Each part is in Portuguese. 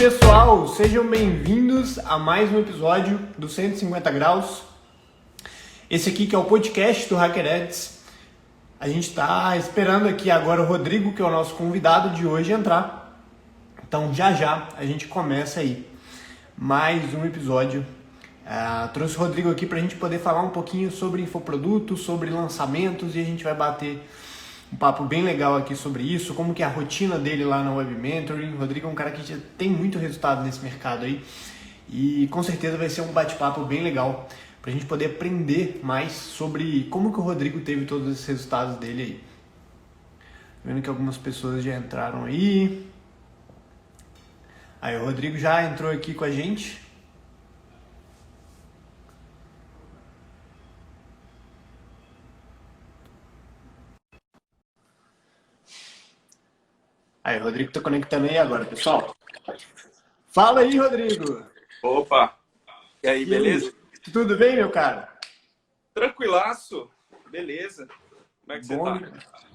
pessoal, sejam bem-vindos a mais um episódio do 150 Graus. Esse aqui que é o podcast do HackerEds. A gente está esperando aqui agora o Rodrigo, que é o nosso convidado de hoje, entrar. Então já a gente começa aí mais um episódio. Trouxe o Rodrigo aqui para a gente poder falar um pouquinho sobre infoprodutos, sobre lançamentos, e a gente vai bater um papo bem legal aqui sobre isso, como que é a rotina dele lá na Web Mentoring. O Rodrigo é um cara que já tem muito resultado nesse mercado aí e com certeza vai ser um bate-papo bem legal para a gente poder aprender mais sobre como que o Rodrigo teve todos esses resultados dele aí. Vendo que algumas pessoas já entraram aí. Aí o Rodrigo já entrou aqui com a gente. Aí, o Rodrigo tá conectando aí agora, pessoal. Fala aí, Rodrigo! Opa! E aí, beleza? Tudo bem, meu cara? Tranquilaço. Beleza. Como é que você tá?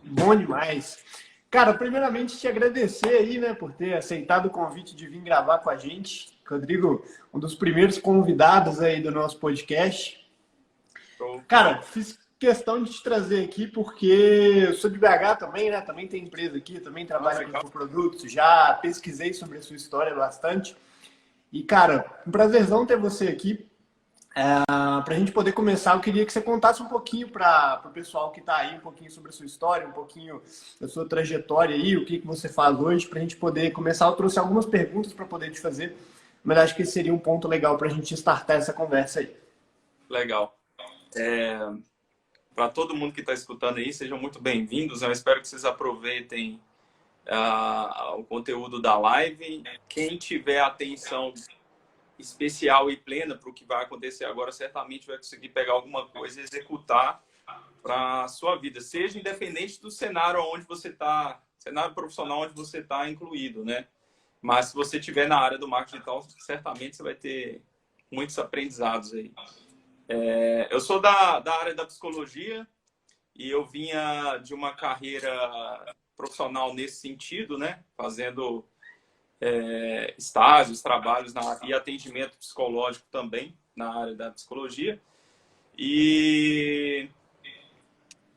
Bom demais. Cara, primeiramente te agradecer aí, né, por ter aceitado o convite de vir gravar com a gente. Rodrigo, um dos primeiros convidados aí do nosso podcast. Cara, fiz questão de te trazer aqui porque eu sou de BH também, né? Também tem empresa aqui, também trabalho com produtos, já pesquisei sobre a sua história bastante. E, cara, um prazerzão ter você aqui. Para a gente poder começar, eu queria que você contasse um pouquinho para o pessoal que está aí, um pouquinho sobre a sua história, um pouquinho da sua trajetória aí, o que você faz hoje, para a gente poder começar. Eu trouxe algumas perguntas para poder te fazer, mas acho que esse seria um ponto legal para a gente startar essa conversa aí. Legal. Para todo mundo que está escutando aí, sejam muito bem-vindos. Eu espero que vocês aproveitem o conteúdo da live. Quem tiver atenção especial e plena para o que vai acontecer agora, certamente vai conseguir pegar alguma coisa e executar para a sua vida, seja independente do cenário onde você está, cenário profissional onde você está incluído, né? Mas se você estiver na área do marketing digital, certamente você vai ter muitos aprendizados aí. Eu sou da área da psicologia e eu vinha de uma carreira profissional nesse sentido, né? Fazendo estágios, trabalhos e atendimento psicológico também na área da psicologia. E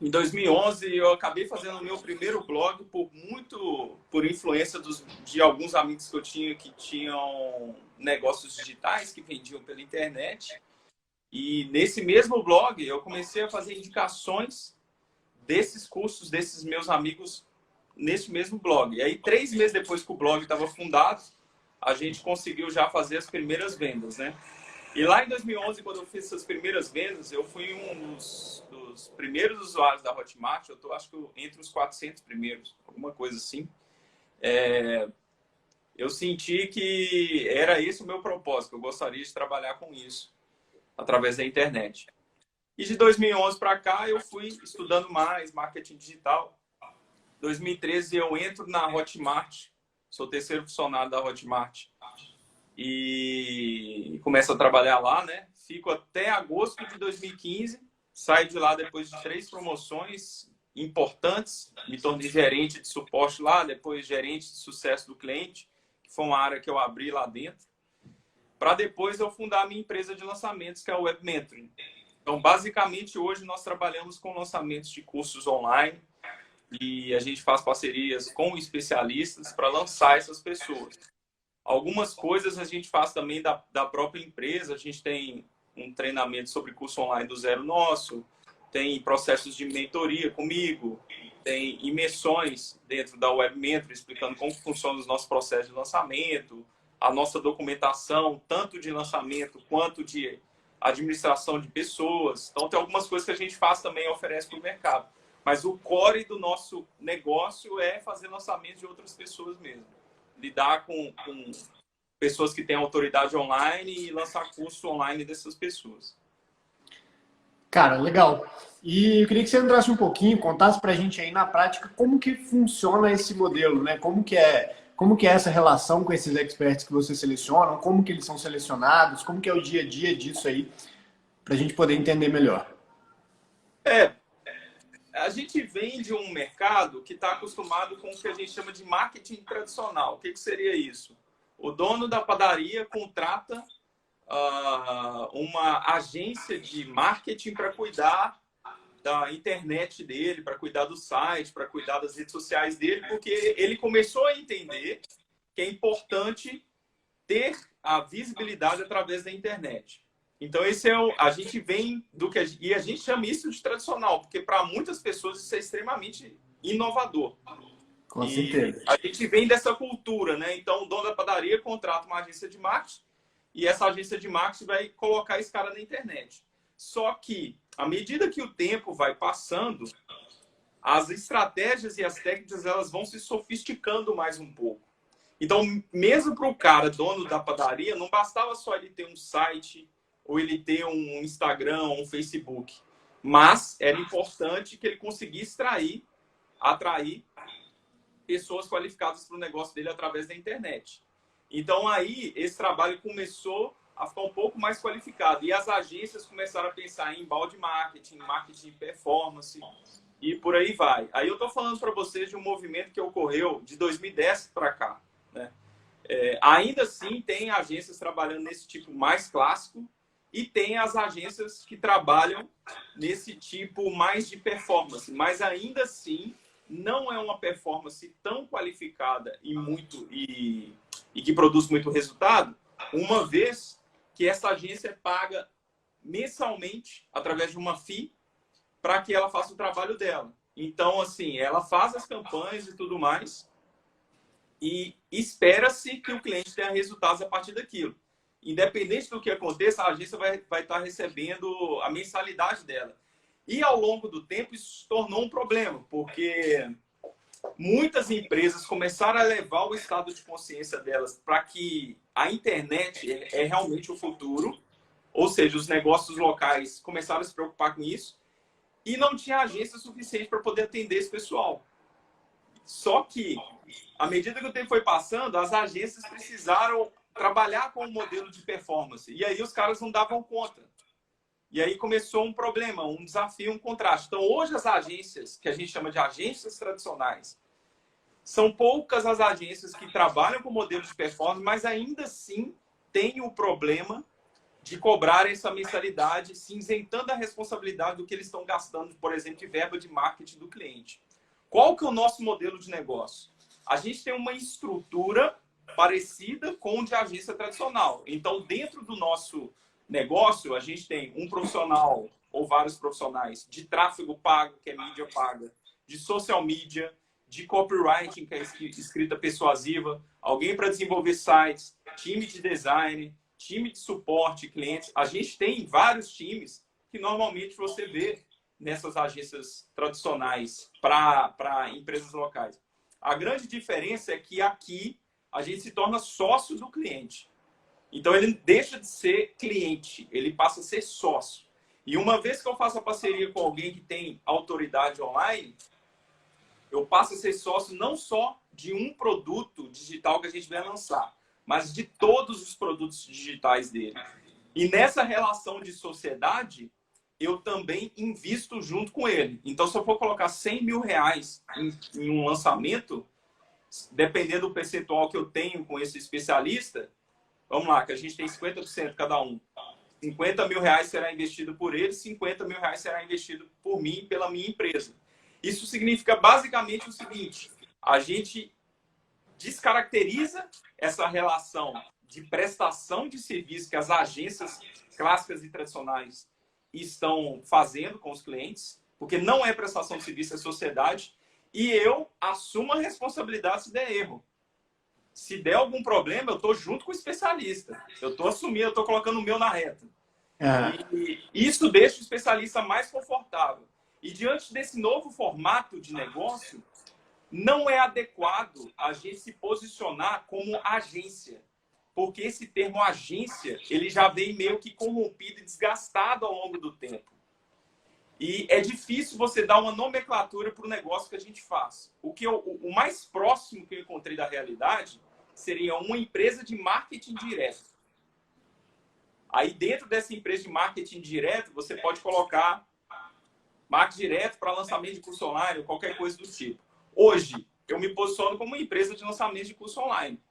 em 2011 eu acabei fazendo o meu primeiro blog por influência de alguns amigos que eu tinha que tinham negócios digitais que vendiam pela internet. E nesse mesmo blog eu comecei a fazer indicações desses cursos desses meus amigos nesse mesmo blog. E aí, 3 meses depois que o blog estava fundado, a gente conseguiu já fazer as primeiras vendas, né? E lá em 2011, quando eu fiz essas primeiras vendas, eu fui um dos primeiros usuários da Hotmart. Eu tô, acho que entre os 400 primeiros, alguma coisa assim. Eu senti que era esse o meu propósito, que eu gostaria de trabalhar com isso, através da internet. E de 2011 para cá, eu fui estudando mais marketing digital. 2013 eu entro na Hotmart, sou terceiro funcionário da Hotmart e começo a trabalhar lá, né? Fico até agosto de 2015, saio de lá depois de 3 promoções importantes, me tornei gerente de suporte lá, depois gerente de sucesso do cliente, que foi uma área que eu abri lá dentro, para depois eu fundar a minha empresa de lançamentos, que é a Web Mentoring. Então, basicamente, hoje nós trabalhamos com lançamentos de cursos online, e a gente faz parcerias com especialistas para lançar essas pessoas. Algumas coisas a gente faz também da própria empresa. A gente tem um treinamento sobre curso online do zero nosso, tem processos de mentoria comigo, tem imersões dentro da Web Mentor explicando como funciona os nossos processos de lançamento, a nossa documentação, tanto de lançamento quanto de administração de pessoas. Então, tem algumas coisas que a gente faz também e oferece para o mercado. Mas o core do nosso negócio é fazer lançamento de outras pessoas mesmo. Lidar com pessoas que têm autoridade online e lançar curso online dessas pessoas. Cara, legal. E eu queria que você entrasse um pouquinho, contasse pra gente aí na prática como que funciona esse modelo, né? Como que é essa relação com esses experts que você seleciona, como que eles são selecionados, como que é o dia a dia disso aí, pra gente poder entender melhor. A gente vem de um mercado que está acostumado com o que a gente chama de marketing tradicional. O que seria isso? O dono da padaria contrata uma agência de marketing para cuidar da internet dele, para cuidar do site, para cuidar das redes sociais dele, porque ele começou a entender que é importante ter a visibilidade através da internet. Então, esse é a gente vem do que e a gente chama isso de tradicional, porque para muitas pessoas isso é extremamente inovador. Com certeza. A gente vem dessa cultura, né? Então, o dono da padaria contrata uma agência de marketing e essa agência de marketing vai colocar esse cara na internet. Só que, à medida que o tempo vai passando, as estratégias e as técnicas elas vão se sofisticando mais um pouco. Então, mesmo para o cara, dono da padaria, não bastava só ele ter um site ou ele ter um Instagram, um Facebook. Mas era importante que ele conseguisse atrair pessoas qualificadas para o negócio dele através da internet. Então, aí, esse trabalho começou a ficar um pouco mais qualificado. E as agências começaram a pensar em inbound marketing, marketing performance e por aí vai. Aí eu estou falando para vocês de um movimento que ocorreu de 2010 para cá, né? Ainda assim, tem agências trabalhando nesse tipo mais clássico e tem as agências que trabalham nesse tipo mais de performance. Mas ainda assim, não é uma performance tão qualificada e que produz muito resultado, uma vez que essa agência paga mensalmente, através de uma FII, para que ela faça o trabalho dela. Então, assim, ela faz as campanhas e tudo mais e espera-se que o cliente tenha resultados a partir daquilo. Independente do que aconteça, a agência vai estar recebendo a mensalidade dela. E, ao longo do tempo, isso se tornou um problema, porque muitas empresas começaram a levar o estado de consciência delas para que a internet é realmente o futuro, ou seja, os negócios locais começaram a se preocupar com isso e não tinha agência suficiente para poder atender esse pessoal. Só que, à medida que o tempo foi passando, as agências precisaram trabalhar com um modelo de performance e aí os caras não davam conta. E aí começou um problema, um desafio, um contraste. Então, hoje as agências, que a gente chama de agências tradicionais, são poucas as agências que trabalham com modelos de performance, mas ainda assim tem o problema de cobrar essa mensalidade, se isentando a responsabilidade do que eles estão gastando, por exemplo, de verba de marketing do cliente. Qual que é o nosso modelo de negócio? A gente tem uma estrutura parecida com o de agência tradicional. Então, dentro do nosso negócio, a gente tem um profissional ou vários profissionais de tráfego pago, que é mídia paga, de social media, de copywriting, que é escrita persuasiva, alguém para desenvolver sites, time de design, time de suporte, clientes. A gente tem vários times que normalmente você vê nessas agências tradicionais para empresas locais. A grande diferença é que aqui a gente se torna sócio do cliente. Então, ele deixa de ser cliente, ele passa a ser sócio. E uma vez que eu faço a parceria com alguém que tem autoridade online, eu passo a ser sócio não só de um produto digital que a gente vai lançar, mas de todos os produtos digitais dele. E nessa relação de sociedade, eu também invisto junto com ele. Então, se eu for colocar 100 mil reais em um lançamento, dependendo do percentual que eu tenho com esse especialista, vamos lá, que a gente tem 50% cada um. 50 mil reais será investido por ele, 50 mil reais será investido por mim, pela minha empresa. Isso significa basicamente o seguinte: a gente descaracteriza essa relação de prestação de serviço que as agências clássicas e tradicionais estão fazendo com os clientes, porque não é prestação de serviço, é sociedade, e eu assumo a responsabilidade se der erro. Se der algum problema, eu estou junto com o especialista. Eu estou assumindo, eu estou colocando o meu na reta. E isso deixa o especialista mais confortável. E diante desse novo formato de negócio, não é adequado a gente se posicionar como agência. Porque esse termo agência, ele já vem meio que corrompido e desgastado ao longo do tempo. E é difícil você dar uma nomenclatura para o negócio que a gente faz. O mais próximo que eu encontrei da realidade seria uma empresa de marketing direto. Aí dentro dessa empresa de marketing direto, você pode colocar marketing direto para lançamento de curso online ou qualquer coisa do tipo. Hoje, eu me posiciono como uma empresa de lançamento de curso online.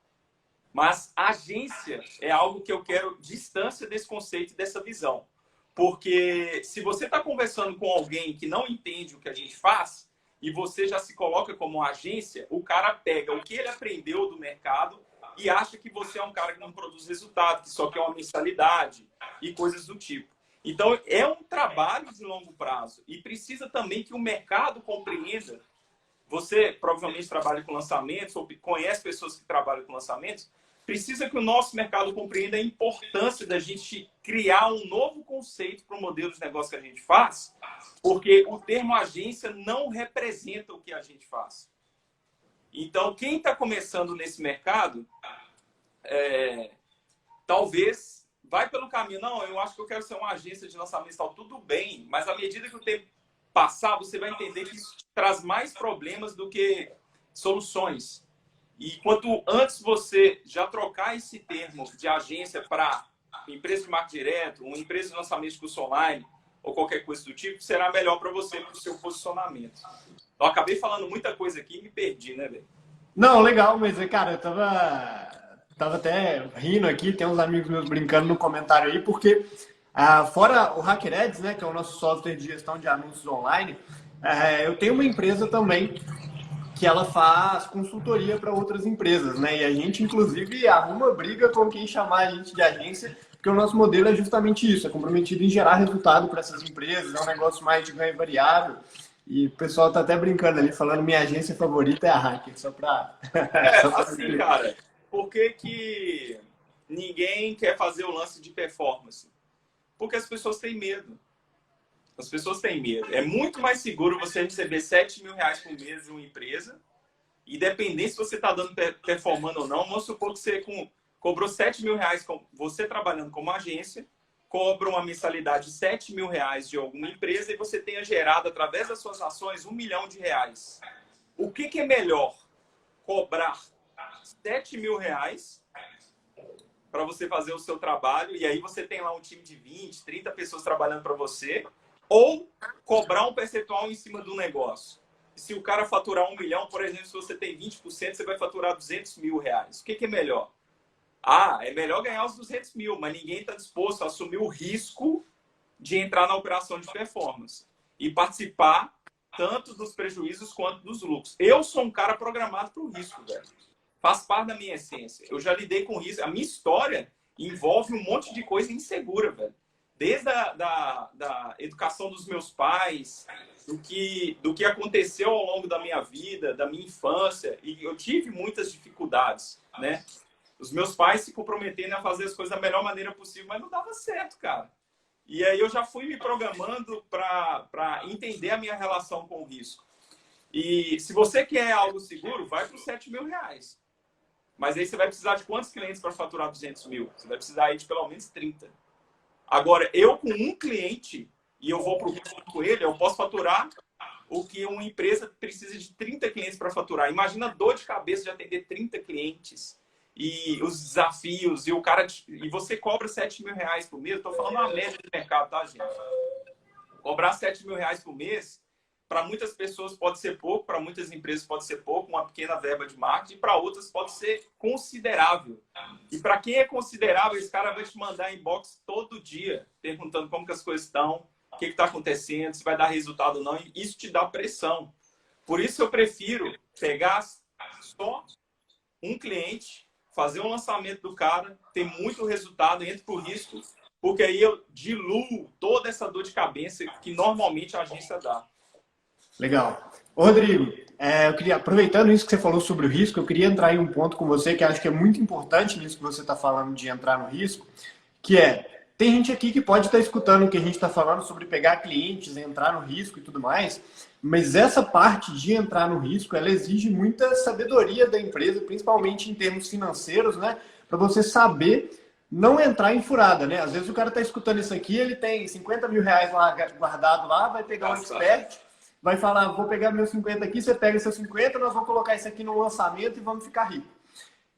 Mas agência é algo que eu quero distância desse conceito e dessa visão. Porque se você está conversando com alguém que não entende o que a gente faz e você já se coloca como agência, o cara pega o que ele aprendeu do mercado e acha que você é um cara que não produz resultado, que só quer uma mensalidade e coisas do tipo. Então, é um trabalho de longo prazo e precisa também que o mercado compreenda. Você provavelmente trabalha com lançamentos ou conhece pessoas que trabalham com lançamentos. Precisa que o nosso mercado compreenda a importância da gente criar um novo conceito para o modelo de negócio que a gente faz, porque o termo agência não representa o que a gente faz. Então, quem está começando nesse mercado, talvez vai pelo caminho, não, eu acho que eu quero ser uma agência de lançamento e tal, tudo bem, mas à medida que o tempo passar, você vai entender que isso traz mais problemas do que soluções. E quanto antes você já trocar esse termo de agência para empresa de marketing direto, uma empresa de lançamento de curso online ou qualquer coisa do tipo, será melhor para você, para o seu posicionamento. Eu acabei falando muita coisa aqui e me perdi, né, velho? Não, legal, mas, cara, eu tava até rindo aqui, tem uns amigos meus brincando no comentário aí, porque fora o HackerEds, né, que é o nosso software de gestão de anúncios online, eu tenho uma empresa também que ela faz consultoria para outras empresas, né? E a gente, inclusive, arruma briga com quem chamar a gente de agência, porque o nosso modelo é justamente isso, é comprometido em gerar resultado para essas empresas, é um negócio mais de ganho variável. E o pessoal tá até brincando ali, falando minha agência favorita é a Hacker, só para... Assim, cara, por que ninguém quer fazer o lance de performance? Porque as pessoas têm medo. As pessoas têm medo. É muito mais seguro você receber 7 mil reais por mês de uma empresa e dependendo se você está dando performando ou não, vamos supor que você cobrou 7 mil reais, você trabalhando como agência, cobra uma mensalidade de 7 mil reais de alguma empresa e você tenha gerado, através das suas ações, 1 milhão de reais. O que é melhor? Cobrar 7 mil reais para você fazer o seu trabalho e aí você tem lá um time de 20, 30 pessoas trabalhando para você, ou cobrar um percentual em cima do negócio. Se o cara faturar 1 milhão, por exemplo, se você tem 20%, você vai faturar 200 mil reais. O que é melhor? É melhor ganhar os 200 mil, mas ninguém está disposto a assumir o risco de entrar na operação de performance e participar tanto dos prejuízos quanto dos lucros. Eu sou um cara programado para o risco, velho. Faz parte da minha essência. Eu já lidei com risco. A minha história envolve um monte de coisa insegura, velho. Desde da educação dos meus pais, do que aconteceu ao longo da minha vida, da minha infância. E eu tive muitas dificuldades, né? Os meus pais se comprometendo a fazer as coisas da melhor maneira possível, mas não dava certo, cara. E aí eu já fui me programando para entender a minha relação com o risco. E se você quer algo seguro, vai para os 7 mil reais. Mas aí você vai precisar de quantos clientes para faturar 200 mil? Você vai precisar aí de pelo menos 30. Agora, eu com um cliente, e eu vou para o risco com ele, eu posso faturar o que uma empresa precisa de 30 clientes para faturar. Imagina a dor de cabeça de atender 30 clientes. E os desafios, e você cobra 7 mil reais por mês. Estou falando uma média de mercado, tá, gente? Cobrar 7 mil reais por mês, para muitas pessoas pode ser pouco, para muitas empresas pode ser pouco, uma pequena verba de marketing, para outras pode ser considerável. E para quem é considerável, esse cara vai te mandar inbox todo dia, perguntando como que as coisas estão, o que está acontecendo, se vai dar resultado ou não, e isso te dá pressão. Por isso eu prefiro pegar só um cliente, fazer um lançamento do cara, ter muito resultado, entro por risco, porque aí eu diluo toda essa dor de cabeça que normalmente a agência dá. Legal. Ô, Rodrigo, eu queria, aproveitando isso que você falou sobre o risco, eu queria entrar em um ponto com você que acho que é muito importante nisso que você está falando de entrar no risco, que tem gente aqui que pode estar escutando o que a gente está falando sobre pegar clientes, entrar no risco e tudo mais, mas essa parte de entrar no risco, ela exige muita sabedoria da empresa, principalmente em termos financeiros, né? Para você saber não entrar em furada, né? Às vezes o cara está escutando isso aqui, ele tem 50 mil reais lá guardado lá, vai pegar um expert, vai falar, vou pegar meus 50 aqui, você pega seus 50, nós vamos colocar isso aqui no lançamento e vamos ficar ricos.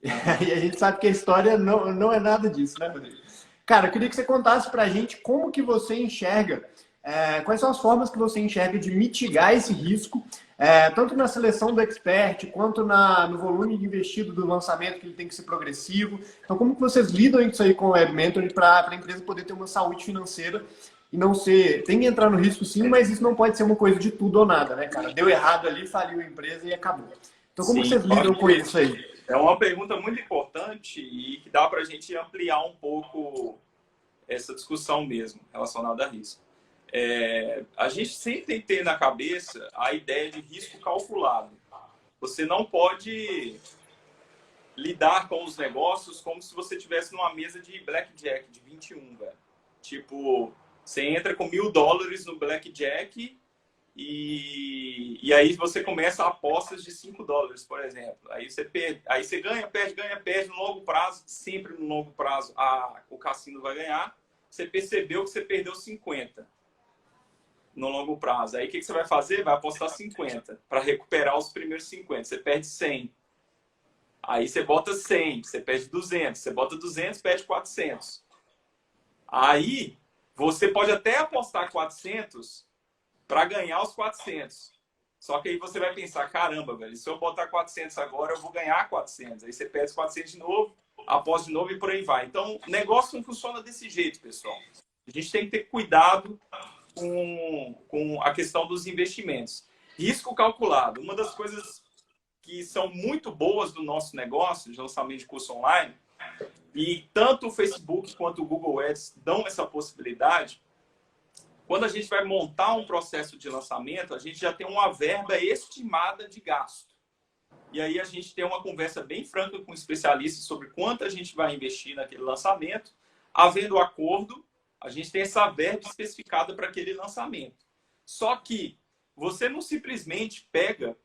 E a gente sabe que a história não é nada disso, né, Rodrigo? Cara, eu queria que você contasse pra gente como que você enxerga, quais são as formas que você enxerga de mitigar esse risco, tanto na seleção do expert, quanto no volume de investido do lançamento, que ele tem que ser progressivo. Então, como que vocês lidam isso aí com o Web Mentoring para a empresa poder ter uma saúde financeira e não ser... Tem que entrar no risco sim, mas isso não pode ser uma coisa de tudo ou nada, né, cara? Deu errado ali, faliu a empresa e acabou. Então, como Sim, vocês lidam com isso aí? é uma pergunta muito importante e que dá para a gente ampliar um pouco essa discussão mesmo, relacionada a risco. A gente sempre tem que ter na cabeça a ideia de risco calculado. Você não pode lidar com os negócios como se você estivesse numa mesa de blackjack de 21, velho. Tipo, você entra com $1.000 no blackjack e aí você começa apostas de $5, por exemplo. Aí você ganha, perde no longo prazo. Sempre no longo prazo o cassino vai ganhar. Você percebeu que você perdeu 50 no longo prazo. Aí o que você vai fazer? Vai apostar 50 para recuperar os primeiros 50. Você perde 100. Aí você bota 100, você perde 200. Você bota 200, perde 400. Aí você pode até apostar 400 para ganhar os 400. Só que aí você vai pensar, caramba, velho, se eu botar 400 agora, eu vou ganhar 400. Aí você perde os 400 de novo, aposta de novo e por aí vai. Então, o negócio não funciona desse jeito, pessoal. A gente tem que ter cuidado com a questão dos investimentos. Risco calculado. Uma das coisas que são muito boas do nosso negócio de lançamento de curso online, e tanto o Facebook quanto o Google Ads dão essa possibilidade. Quando a gente vai montar um processo de lançamento, a gente já tem uma verba estimada de gasto. E aí a gente tem uma conversa bem franca com o especialista sobre quanto a gente vai investir naquele lançamento. Havendo acordo, a gente tem essa verba especificada para aquele lançamento. Só que você não simplesmente pega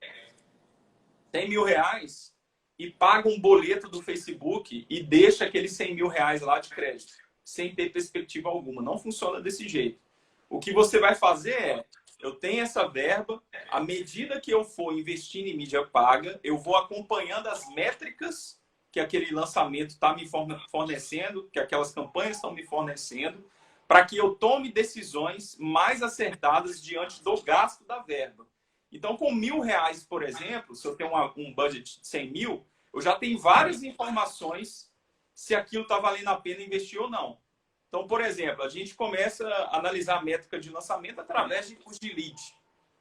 R$100.000 e paga um boleto do Facebook e deixa aqueles R$100.000 lá de crédito, sem ter perspectiva alguma. Não funciona desse jeito. O que você vai fazer eu tenho essa verba, à medida que eu for investindo em mídia paga, eu vou acompanhando as métricas que aquele lançamento está me fornecendo, que aquelas campanhas estão me fornecendo, para que eu tome decisões mais acertadas diante do gasto da verba. Então, com R$1.000, por exemplo, se eu tenho um budget de 100 mil, eu já tenho várias informações se aquilo está valendo a pena investir ou não. Então, por exemplo, a gente começa a analisar a métrica de lançamento através de custo de lead.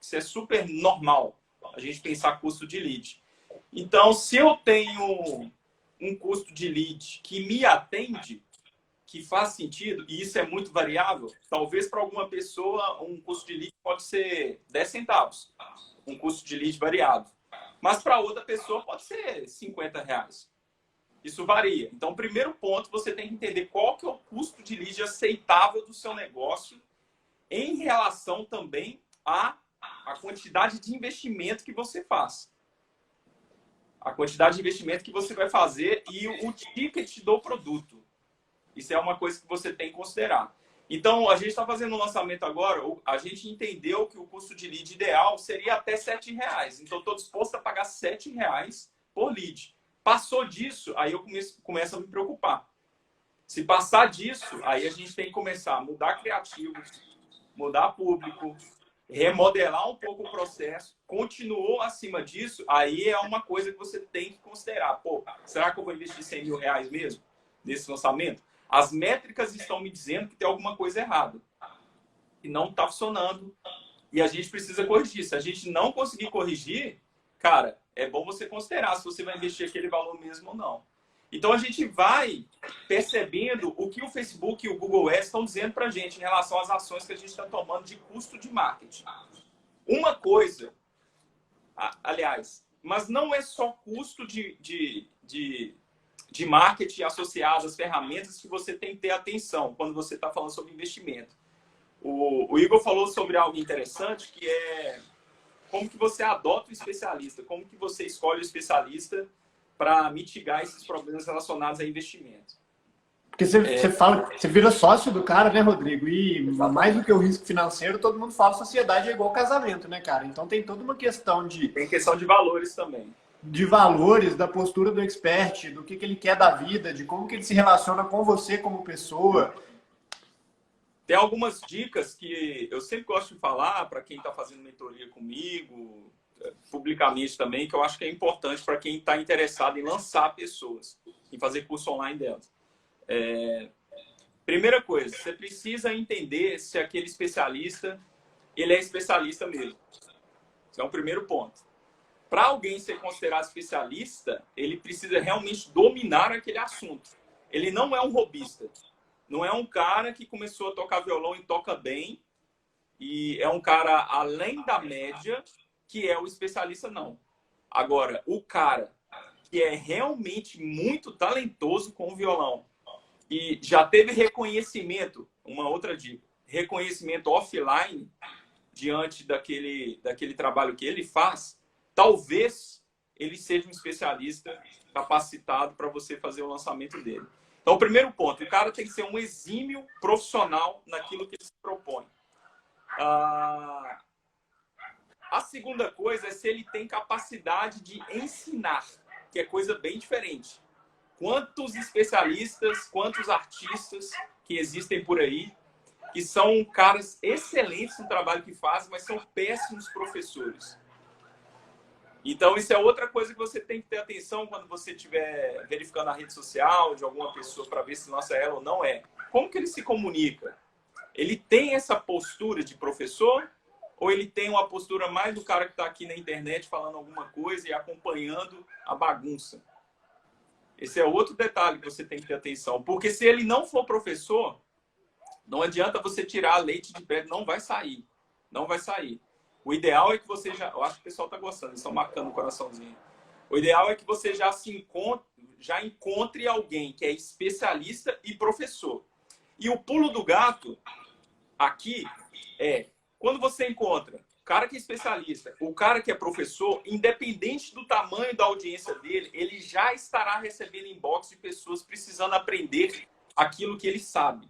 Isso é super normal, a gente pensar custo de lead. Então, se eu tenho um custo de lead que me atende, que faz sentido, e isso é muito variável, talvez para alguma pessoa um custo de lead pode ser 10 centavos, um custo de lead variado. Mas para outra pessoa pode ser R$50. Isso varia. Então, o primeiro ponto, você tem que entender qual que é o custo de lead aceitável do seu negócio em relação também à quantidade de investimento que você faz. A quantidade de investimento que você vai fazer e o ticket do produto. Isso é uma coisa que você tem que considerar. Então, a gente está fazendo um lançamento agora, a gente entendeu que o custo de lead ideal seria até R$7. Então, estou disposto a pagar R$7 por lead. Passou disso, aí eu começo a me preocupar. Se passar disso, aí a gente tem que começar a mudar criativos, mudar público, remodelar um pouco o processo. Continuou acima disso, aí é uma coisa que você tem que considerar. Pô, será que eu vou investir R$100.000 mesmo nesse lançamento? As métricas estão me dizendo que tem alguma coisa errada. E não está funcionando. E a gente precisa corrigir. Se a gente não conseguir corrigir, cara, é bom você considerar se você vai investir aquele valor mesmo ou não. Então, a gente vai percebendo o que o Facebook e o Google Ads estão dizendo para a gente em relação às ações que a gente está tomando de custo de marketing. Uma coisa, aliás, mas não é só custo de marketing associado às ferramentas que você tem que ter atenção quando você está falando sobre investimento. O Igor falou sobre algo interessante, que é como que você adota o especialista, como que você escolhe o especialista para mitigar esses problemas relacionados a investimento. Porque você vira sócio do cara, né, Rodrigo? E mais do que o risco financeiro, todo mundo fala que sociedade é igual casamento, né, cara? Então tem toda uma questão Tem questão de valores também. De valores, da postura do expert, do que ele quer da vida, de como que ele se relaciona com você como pessoa. Tem algumas dicas que eu sempre gosto de falar para quem está fazendo mentoria comigo, publicamente também, que eu acho que é importante para quem está interessado em lançar pessoas, em fazer curso online delas. Primeira coisa, você precisa entender se aquele especialista, ele é especialista mesmo. Esse é o primeiro ponto. Para alguém ser considerado especialista, ele precisa realmente dominar aquele assunto. Ele não é um hobbyista. Não é um cara que começou a tocar violão e toca bem, e é um cara além da média que é o especialista, não. Agora, o cara que é realmente muito talentoso com o violão e já teve reconhecimento, uma outra dica, reconhecimento offline diante daquele trabalho que ele faz, talvez ele seja um especialista capacitado para você fazer o lançamento dele. Então, o primeiro ponto, o cara tem que ser um exímio profissional naquilo que ele se propõe. A segunda coisa é se ele tem capacidade de ensinar, que é coisa bem diferente. Quantos especialistas, quantos artistas que existem por aí, que são caras excelentes no trabalho que fazem, mas são péssimos professores. Então, isso é outra coisa que você tem que ter atenção quando você estiver verificando a rede social de alguma pessoa para ver se lança ela ou não é. Como que ele se comunica? Ele tem essa postura de professor ou ele tem uma postura mais do cara que está aqui na internet falando alguma coisa e acompanhando a bagunça? Esse é outro detalhe que você tem que ter atenção. Porque se ele não for professor, não adianta você tirar leite de pedra, não vai sair. Não vai sair. O ideal é que você já... Eu acho que o pessoal está gostando, eles estão marcando o coraçãozinho. O ideal é que você já encontre alguém que é especialista e professor. E o pulo do gato aqui é, quando você encontra o cara que é especialista, o cara que é professor, independente do tamanho da audiência dele, ele já estará recebendo inbox de pessoas precisando aprender aquilo que ele sabe.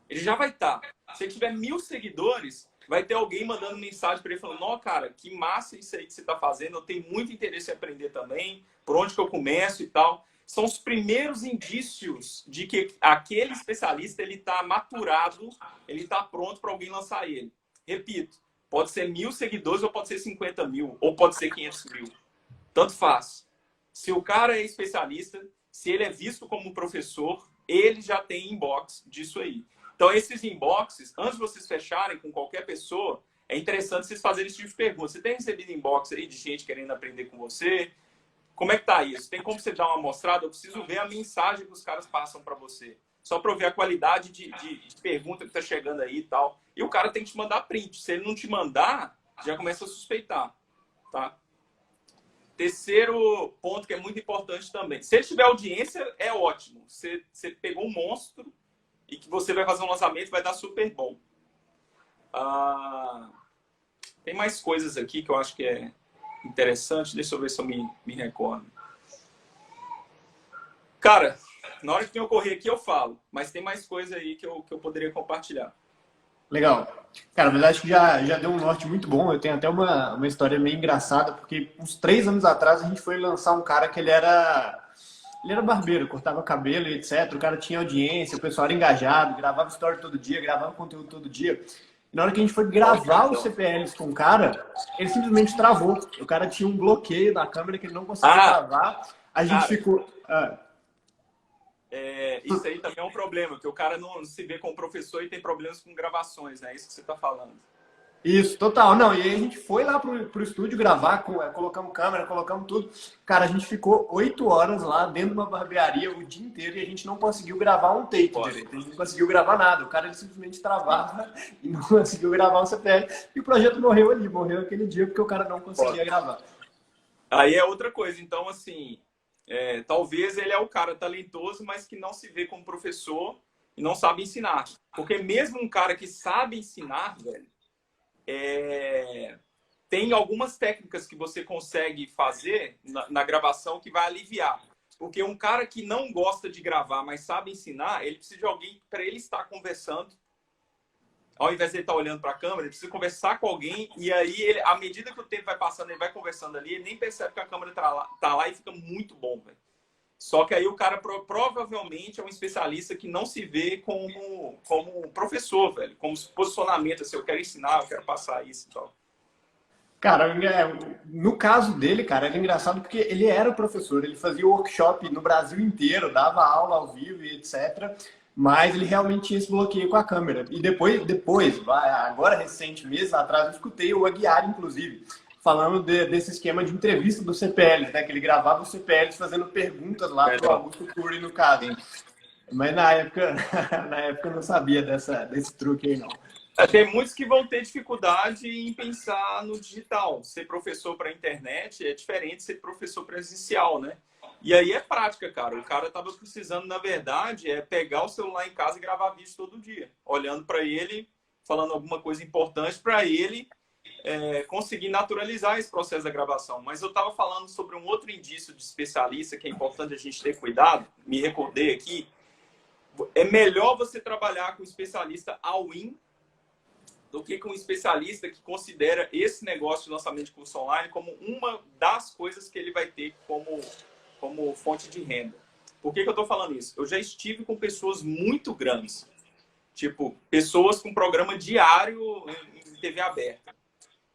Ele já vai estar. Se ele tiver 1000 seguidores, vai ter alguém mandando mensagem para ele falando: "Não, cara, que massa isso aí que você está fazendo, eu tenho muito interesse em aprender também, por onde que eu começo e tal." São os primeiros indícios de que aquele especialista ele está maturado, ele está pronto para alguém lançar ele. Repito, pode ser 1000 seguidores ou pode ser 50 mil, ou pode ser 500 mil. Tanto faz. Se o cara é especialista, se ele é visto como professor, ele já tem inbox disso aí. Então, esses inboxes, antes de vocês fecharem com qualquer pessoa, é interessante vocês fazerem esse tipo de pergunta. Você tem recebido inbox aí de gente querendo aprender com você? Como é que tá isso? Tem como você dar uma mostrada? Eu preciso ver a mensagem que os caras passam para você. Só para eu ver a qualidade de pergunta que tá chegando aí e tal. E o cara tem que te mandar print. Se ele não te mandar, já começa a suspeitar. Tá? Terceiro ponto que é muito importante também. Se ele tiver audiência, é ótimo. Você pegou um monstro e que você vai fazer um lançamento, vai dar super bom. Tem mais coisas aqui que eu acho que é interessante. Deixa eu ver se eu me recordo. Cara, na hora que me ocorrer aqui eu falo, mas tem mais coisa aí que eu poderia compartilhar. Legal. Cara, mas acho que já deu um norte muito bom. Eu tenho até uma história meio engraçada, porque uns 3 anos atrás a gente foi lançar um cara que ele era barbeiro, cortava cabelo e etc. O cara tinha audiência, o pessoal era engajado, gravava story todo dia, gravava conteúdo todo dia. E na hora que a gente foi gravar os CPLs com o cara, ele simplesmente travou. O cara tinha um bloqueio na câmera que ele não conseguia gravar. A gente ficou... Isso aí também é um problema, que o cara não se vê como professor e tem problemas com gravações, né? É isso que você está falando. Isso, total. Não, e aí a gente foi lá pro estúdio gravar, colocamos câmera, colocamos tudo. Cara, a gente ficou 8 horas lá dentro de uma barbearia o dia inteiro e a gente não conseguiu gravar um take direito. A gente não conseguiu gravar nada. O cara ele simplesmente travava e não conseguiu gravar o CPL. E o projeto morreu ali, morreu aquele dia porque o cara não conseguia gravar. Aí é outra coisa. Então, assim, talvez ele é o cara talentoso, mas que não se vê como professor e não sabe ensinar. Porque mesmo um cara que sabe ensinar, velho, tem algumas técnicas que você consegue fazer na gravação que vai aliviar. Porque um cara que não gosta de gravar, mas sabe ensinar, ele precisa de alguém para ele estar conversando. Ao invés de ele estar olhando para a câmera, ele precisa conversar com alguém. E aí, à medida que o tempo vai passando, ele vai conversando ali, ele nem percebe que a câmera tá lá e fica muito bom, velho. Só que aí o cara provavelmente é um especialista que não se vê como professor, velho. Como posicionamento, assim, eu quero ensinar, eu quero passar isso e tal. Cara, no caso dele, cara, era engraçado porque ele era o professor, ele fazia workshop no Brasil inteiro, dava aula ao vivo e etc. Mas ele realmente tinha esse bloqueio com a câmera. E agora recente mesmo, atrás, eu escutei o Aguiar, inclusive, falando desse esquema de entrevista do CPLs, né? Que ele gravava os CPLs fazendo perguntas lá pro Melhor. Augusto Cury, no caso. Sim. Mas na época, na época eu não sabia desse truque aí, não. Tem muitos que vão ter dificuldade em pensar no digital. Ser professor para a internet é diferente de ser professor presencial, né? E aí é prática, cara. O cara estava precisando, na verdade, pegar o celular em casa e gravar vídeo todo dia, olhando para ele, falando alguma coisa importante para ele conseguir naturalizar esse processo da gravação. Mas eu estava falando sobre um outro indício de especialista que é importante a gente ter cuidado. Me recordei aqui. É melhor você trabalhar com um especialista all-in do que com um especialista que considera esse negócio de lançamento de curso online como uma das coisas que ele vai ter como fonte de renda. Por que eu estou falando isso? Eu já estive com pessoas muito grandes, tipo, pessoas com programa diário em TV aberta.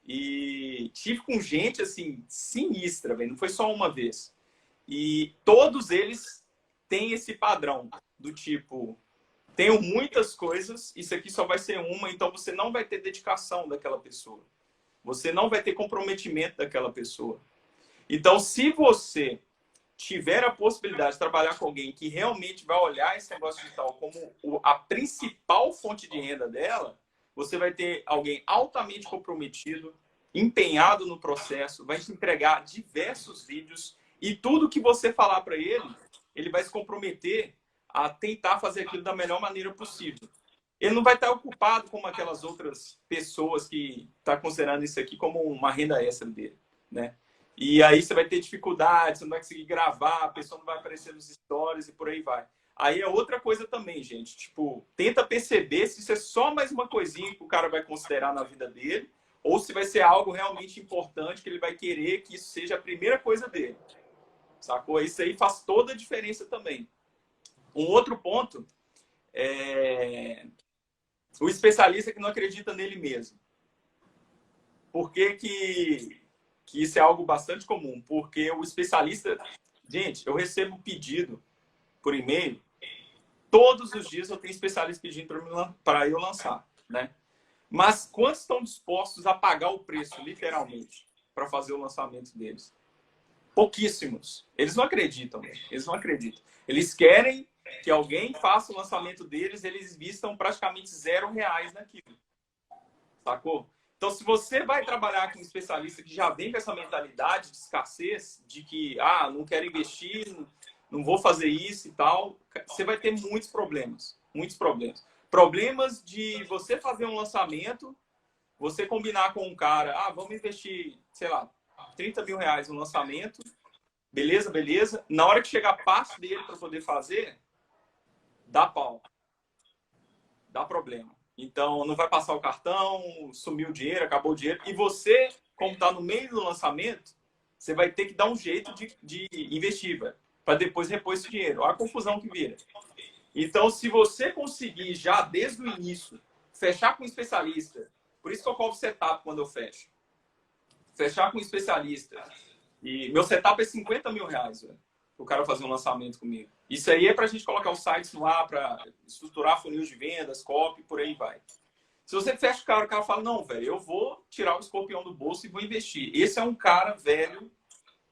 E tive com gente, assim, sinistra, véio. Não foi só uma vez. E todos eles têm esse padrão do tipo... Tenho muitas coisas, isso aqui só vai ser uma, então você não vai ter dedicação daquela pessoa. Você não vai ter comprometimento daquela pessoa. Então, se você tiver a possibilidade de trabalhar com alguém que realmente vai olhar esse negócio digital como a principal fonte de renda dela, você vai ter alguém altamente comprometido, empenhado no processo, vai te entregar diversos vídeos e tudo que você falar para ele, ele vai se comprometer a tentar fazer aquilo da melhor maneira possível. Ele não vai estar ocupado como aquelas outras pessoas que estão considerando isso aqui como uma renda extra dele, né? E aí você vai ter dificuldade, você não vai conseguir gravar, a pessoa não vai aparecer nos stories e por aí vai. Aí é outra coisa também, gente. Tipo, tenta perceber se isso é só mais uma coisinha que o cara vai considerar na vida dele ou se vai ser algo realmente importante que ele vai querer que isso seja a primeira coisa dele. Sacou? Isso aí faz toda a diferença também. Um outro ponto é o especialista que não acredita nele mesmo. Por que isso é algo bastante comum? Porque o especialista... Gente, eu recebo pedido por e-mail. Todos os dias eu tenho especialista pedindo para eu lançar, né? Mas quantos estão dispostos a pagar o preço, literalmente, para fazer o lançamento deles? Pouquíssimos. Eles não acreditam. Eles não acreditam. Eles querem que alguém faça o lançamento deles, eles vistam praticamente R$0 naquilo. Sacou? Então, se você vai trabalhar com um especialista que já vem com essa mentalidade de escassez, de que, não quero investir, não vou fazer isso e tal, você vai ter muitos problemas. Muitos problemas. Problemas de você fazer um lançamento, você combinar com um cara, vamos investir, sei lá, R$30.000 no lançamento, beleza, beleza. Na hora que chegar a parte dele para poder fazer, dá pau. Dá problema. Então, não vai passar o cartão, sumiu o dinheiro, acabou o dinheiro. E você, como está no meio do lançamento, você vai ter que dar um jeito de investir, para depois repor esse dinheiro. Olha a confusão que vira. Então, se você conseguir já desde o início fechar com um especialista, por isso que eu cobro setup quando eu fecho. Fechar com um especialista. E meu setup é R$50.000, velho, o cara fazer um lançamento comigo. Isso aí é para a gente colocar os sites no ar, para estruturar funil de vendas, copy, por aí vai. Se você fecha o cara fala, não, velho, eu vou tirar o escorpião do bolso e vou investir. Esse é um cara velho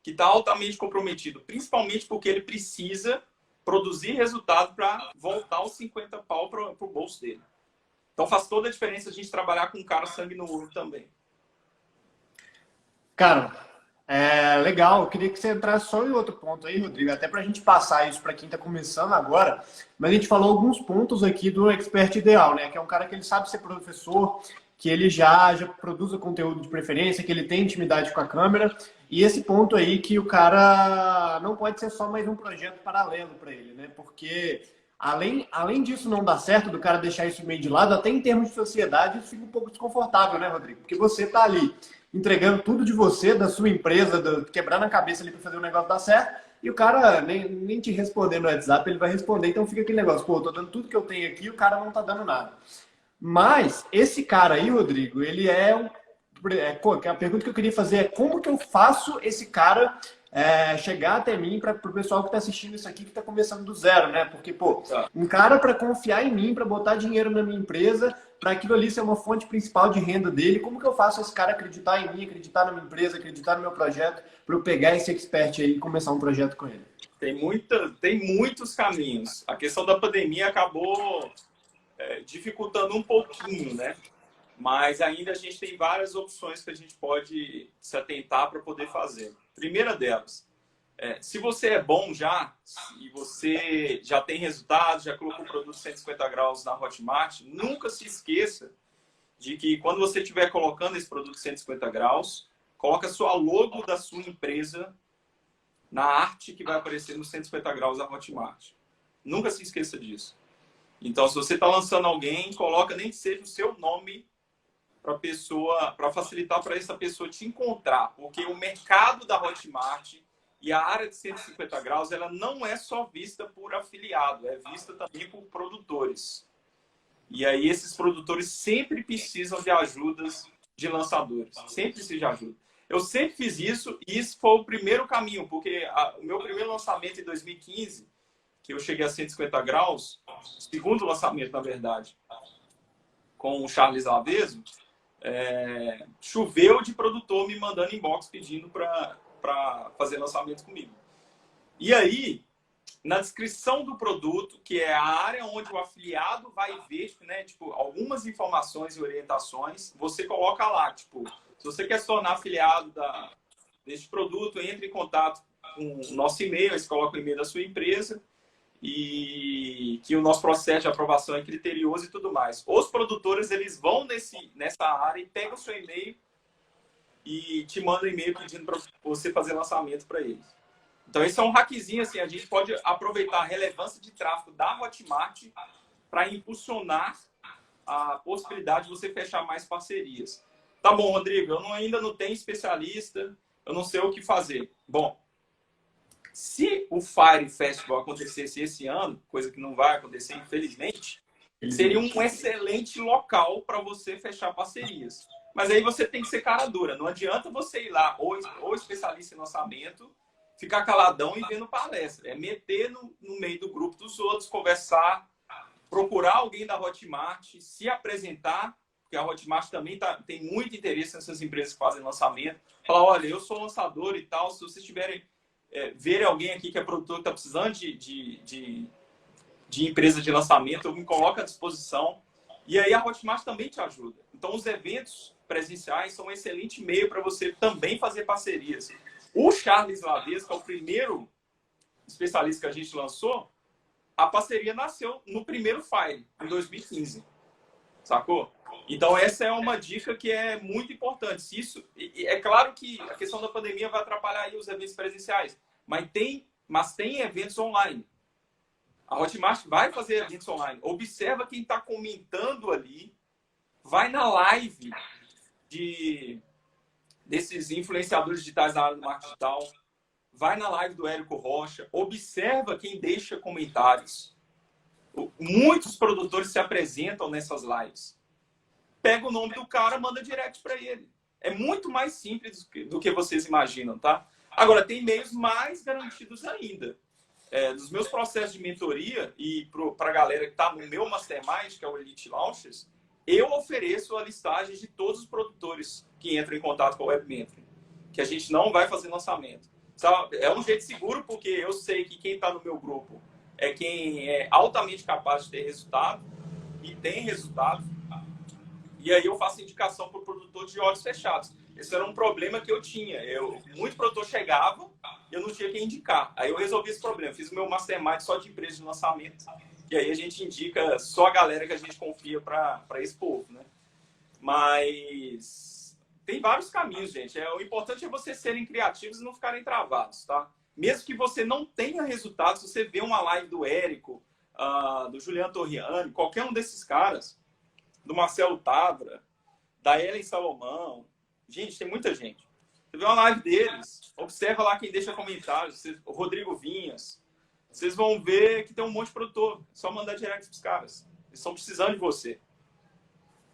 que está altamente comprometido, principalmente porque ele precisa produzir resultado para voltar os 50 pau para o bolso dele. Então faz toda a diferença a gente trabalhar com um cara sangue no olho também. Cara, legal. Eu queria que você entrasse só em outro ponto aí, Rodrigo, até para a gente passar isso para quem está começando agora. Mas a gente falou alguns pontos aqui do expert ideal, né? Que é um cara que ele sabe ser professor, que ele já produz o conteúdo de preferência, que ele tem intimidade com a câmera. E esse ponto aí que o cara não pode ser só mais um projeto paralelo para ele, né? Porque além disso não dar certo, do cara deixar isso meio de lado, até em termos de sociedade, isso fica um pouco desconfortável, né, Rodrigo? Porque você tá ali entregando tudo de você, da sua empresa, quebrando a cabeça ali para fazer o negócio dar certo, e o cara nem te responder no WhatsApp, ele vai responder, então fica aquele negócio, pô, eu tô dando tudo que eu tenho aqui e o cara não tá dando nada. Mas esse cara aí, Rodrigo, ele a pergunta que eu queria fazer é como que eu faço esse cara chegar até mim para o pessoal que está assistindo isso aqui que está começando do zero, né? Porque, pô, um cara para confiar em mim, para botar dinheiro na minha empresa, para aquilo ali ser uma fonte principal de renda dele, como que eu faço esse cara acreditar em mim, acreditar na minha empresa, acreditar no meu projeto, para eu pegar esse expert aí e começar um projeto com ele? Tem muitos caminhos. A questão da pandemia acabou dificultando um pouquinho, né? Mas ainda a gente tem várias opções que a gente pode se atentar para poder fazer. Primeira delas, se você é bom já, e você já tem resultados, já colocou o produto 150 graus na Hotmart, nunca se esqueça de que quando você estiver colocando esse produto 150 graus, coloca sua logo da sua empresa na arte que vai aparecer no 150 graus da Hotmart. Nunca se esqueça disso. Então, se você está lançando alguém, coloca nem que seja o seu nome para facilitar para essa pessoa te encontrar, porque o mercado da Hotmart e a área de 150 graus, ela não é só vista por afiliado, é vista também por produtores. E aí esses produtores sempre precisam de ajudas de lançadores, sempre precisam de ajuda. Eu sempre fiz isso e isso foi o primeiro caminho, porque o meu primeiro lançamento em 2015, que eu cheguei a 150 graus, segundo lançamento, na verdade, com o Charles Laveso, choveu de produtor me mandando inbox pedindo para fazer lançamento comigo. E aí, na descrição do produto, que é a área onde o afiliado vai ver, né, tipo, algumas informações e orientações, você coloca lá, tipo, se você quer se tornar afiliado deste produto, entre em contato com o nosso e-mail, aí você coloca o e-mail da sua empresa, e que o nosso processo de aprovação é criterioso e tudo mais. Os produtores, eles vão nessa área e pegam o seu e-mail e te mandam um e-mail pedindo para você fazer lançamento para eles. Então, esse é um hackzinho, assim, a gente pode aproveitar a relevância de tráfego da Hotmart para impulsionar a possibilidade de você fechar mais parcerias. Tá bom, Rodrigo, ainda não tenho especialista, eu não sei o que fazer. Bom, se o Fire Festival acontecesse esse ano, coisa que não vai acontecer, infelizmente, seria um excelente local para você fechar parcerias. Mas aí você tem que ser cara dura. Não adianta você ir lá, ou especialista em lançamento, ficar caladão e vendo palestra. É meter no meio do grupo dos outros, conversar, procurar alguém da Hotmart, se apresentar, porque a Hotmart também tem muito interesse nessas empresas que fazem lançamento. Falar, olha, eu sou lançador e tal, se vocês tiverem ver alguém aqui que é produtor que está precisando de empresa de lançamento, eu me coloco à disposição. E aí a Hotmart também te ajuda. Então, os eventos presenciais são um excelente meio para você também fazer parcerias. O Charles Laves, que é o primeiro especialista que a gente lançou, a parceria nasceu no primeiro Fire, em 2015. Sacou? Então, essa é uma dica que é muito importante. É claro que a questão da pandemia vai atrapalhar aí os eventos presenciais, mas tem eventos online. A Hotmart vai fazer eventos online. Observa quem está comentando ali, vai na live desses influenciadores digitais da área do marketing digital, vai na live do Érico Rocha, observa quem deixa comentários. Muitos produtores se apresentam nessas lives. Pega o nome do cara, manda direct para ele. É muito mais simples do que vocês imaginam, tá? Agora, tem meios mais garantidos ainda. Nos meus processos de mentoria e para a galera que está no meu Mastermind, que é o Elite Launchers, eu ofereço a listagem de todos os produtores que entram em contato com o Web Mentoring, que a gente não vai fazer lançamento. Sabe? É um jeito seguro, porque eu sei que quem está no meu grupo é quem é altamente capaz de ter resultado e tem resultado. E aí eu faço indicação para o produtor de olhos fechados. Esse era um problema que eu tinha. Muito produtor chegava e eu não tinha quem indicar. Aí eu resolvi esse problema. Fiz o meu mastermind só de empresa de lançamento. E aí a gente indica só a galera que a gente confia para esse povo, né? Mas tem vários caminhos, gente. O importante é vocês serem criativos e não ficarem travados, tá? Mesmo que você não tenha resultados, se você vê uma live do Érico, do Juliano Torriani, qualquer um desses caras, do Marcelo Tavra, da Ellen Salomão. Gente, tem muita gente. Você vê uma live deles, observa lá quem deixa comentários, o Rodrigo Vinhas. Vocês vão ver que tem um monte de produtor. É só mandar direct pros caras. Eles estão precisando de você.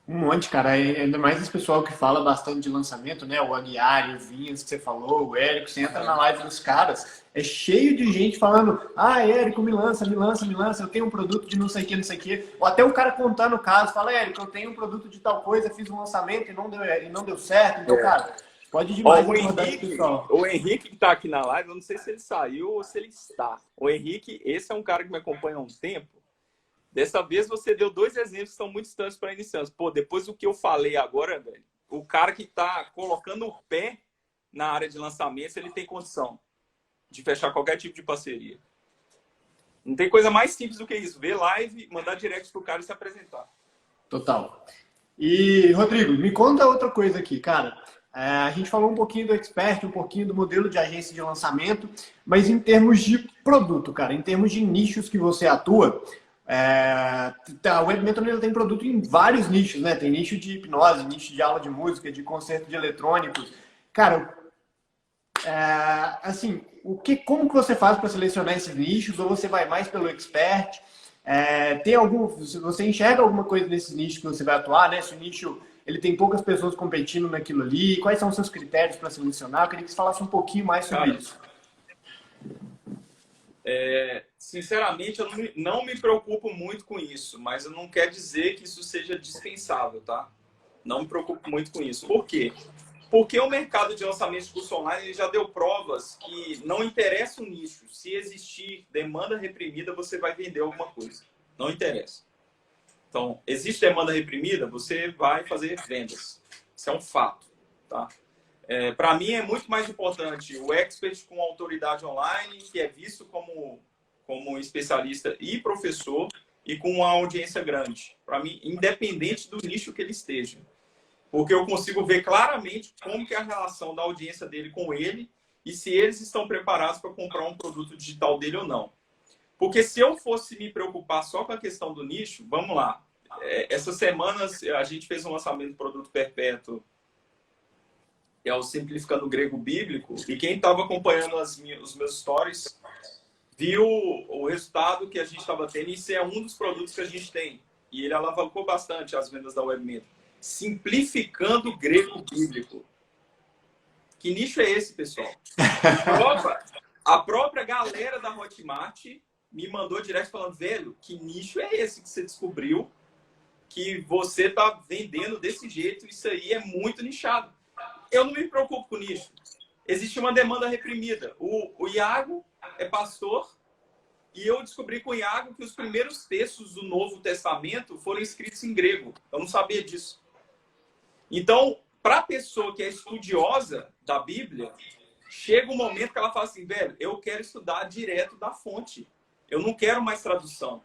Um monte, cara. Ainda mais esse pessoal que fala bastante de lançamento, né? O Aguiar, o Vinhas, que você falou, o Érico. Você entra na live dos caras, é cheio de gente falando: ah, Érico, me lança, me lança, me lança. Eu tenho um produto de não sei o que, não sei o que. Ou até o cara contando o caso, fala: Érico, eu tenho um produto de tal coisa, fiz um lançamento e não deu certo. Então, cara, pode Ó, demais abordar esse pessoal. o Henrique que está aqui na live, eu não sei se ele saiu ou se ele está. O Henrique, esse é um cara que me acompanha há um tempo. Dessa vez você deu dois exemplos que são muito distantes para iniciantes. Pô, depois do que eu falei agora, velho, o cara que está colocando o pé na área de lançamentos, ele tem condição de fechar qualquer tipo de parceria. Não tem coisa mais simples do que isso. Ver live, mandar direct pro cara e se apresentar. Total. E, Rodrigo, me conta outra coisa aqui, cara. A gente falou um pouquinho do Expert, um pouquinho do modelo de agência de lançamento, mas em termos de produto, cara, em termos de nichos que você atua, a Web Mentor tem produto em vários nichos, né? Tem nicho de hipnose, nicho de aula de música, de concerto de eletrônicos. Cara, assim, como que você faz para selecionar esses nichos? Ou você vai mais pelo Expert? Se você enxerga alguma coisa nesses nichos que você vai atuar, né? Se o nicho ele tem poucas pessoas competindo naquilo ali, quais são os seus critérios para selecionar? Eu queria que você falasse um pouquinho mais sobre isso. Sinceramente, eu não me preocupo muito com isso, mas eu não quero dizer que isso seja dispensável, tá? Não me preocupo muito com isso. Por quê? Porque o mercado de lançamento de curso online já deu provas que não interessa o nicho. Se existir demanda reprimida, você vai vender alguma coisa. Não interessa. Então, existe demanda reprimida, você vai fazer vendas. Isso é um fato, tá? Para mim, é muito mais importante o expert com autoridade online, que é visto como especialista e professor, e com uma audiência grande. Para mim, independente do nicho que ele esteja. Porque eu consigo ver claramente como que é a relação da audiência dele com ele e se eles estão preparados para comprar um produto digital dele ou não. Porque se eu fosse me preocupar só com a questão do nicho, vamos lá. Essas semanas a gente fez um lançamento do produto perpétuo, que é o Simplificando Grego Bíblico, e quem estava acompanhando os meus stories viu o resultado que a gente estava tendo, e isso é um dos produtos que a gente tem. E ele alavancou bastante as vendas da WebMentor. Simplificando Grego Bíblico. Que nicho é esse, pessoal? A própria galera da Hotmart me mandou direto falando: velho, que nicho é esse que você descobriu que você está vendendo desse jeito? Isso aí é muito nichado. Eu não me preocupo com nicho. Existe uma demanda reprimida. O Iago é pastor e eu descobri com o Iago que os primeiros textos do Novo Testamento foram escritos em grego. Eu não sabia disso. Então, para a pessoa que é estudiosa da Bíblia, chega um momento que ela fala assim: velho, eu quero estudar direto da fonte. Eu não quero mais tradução.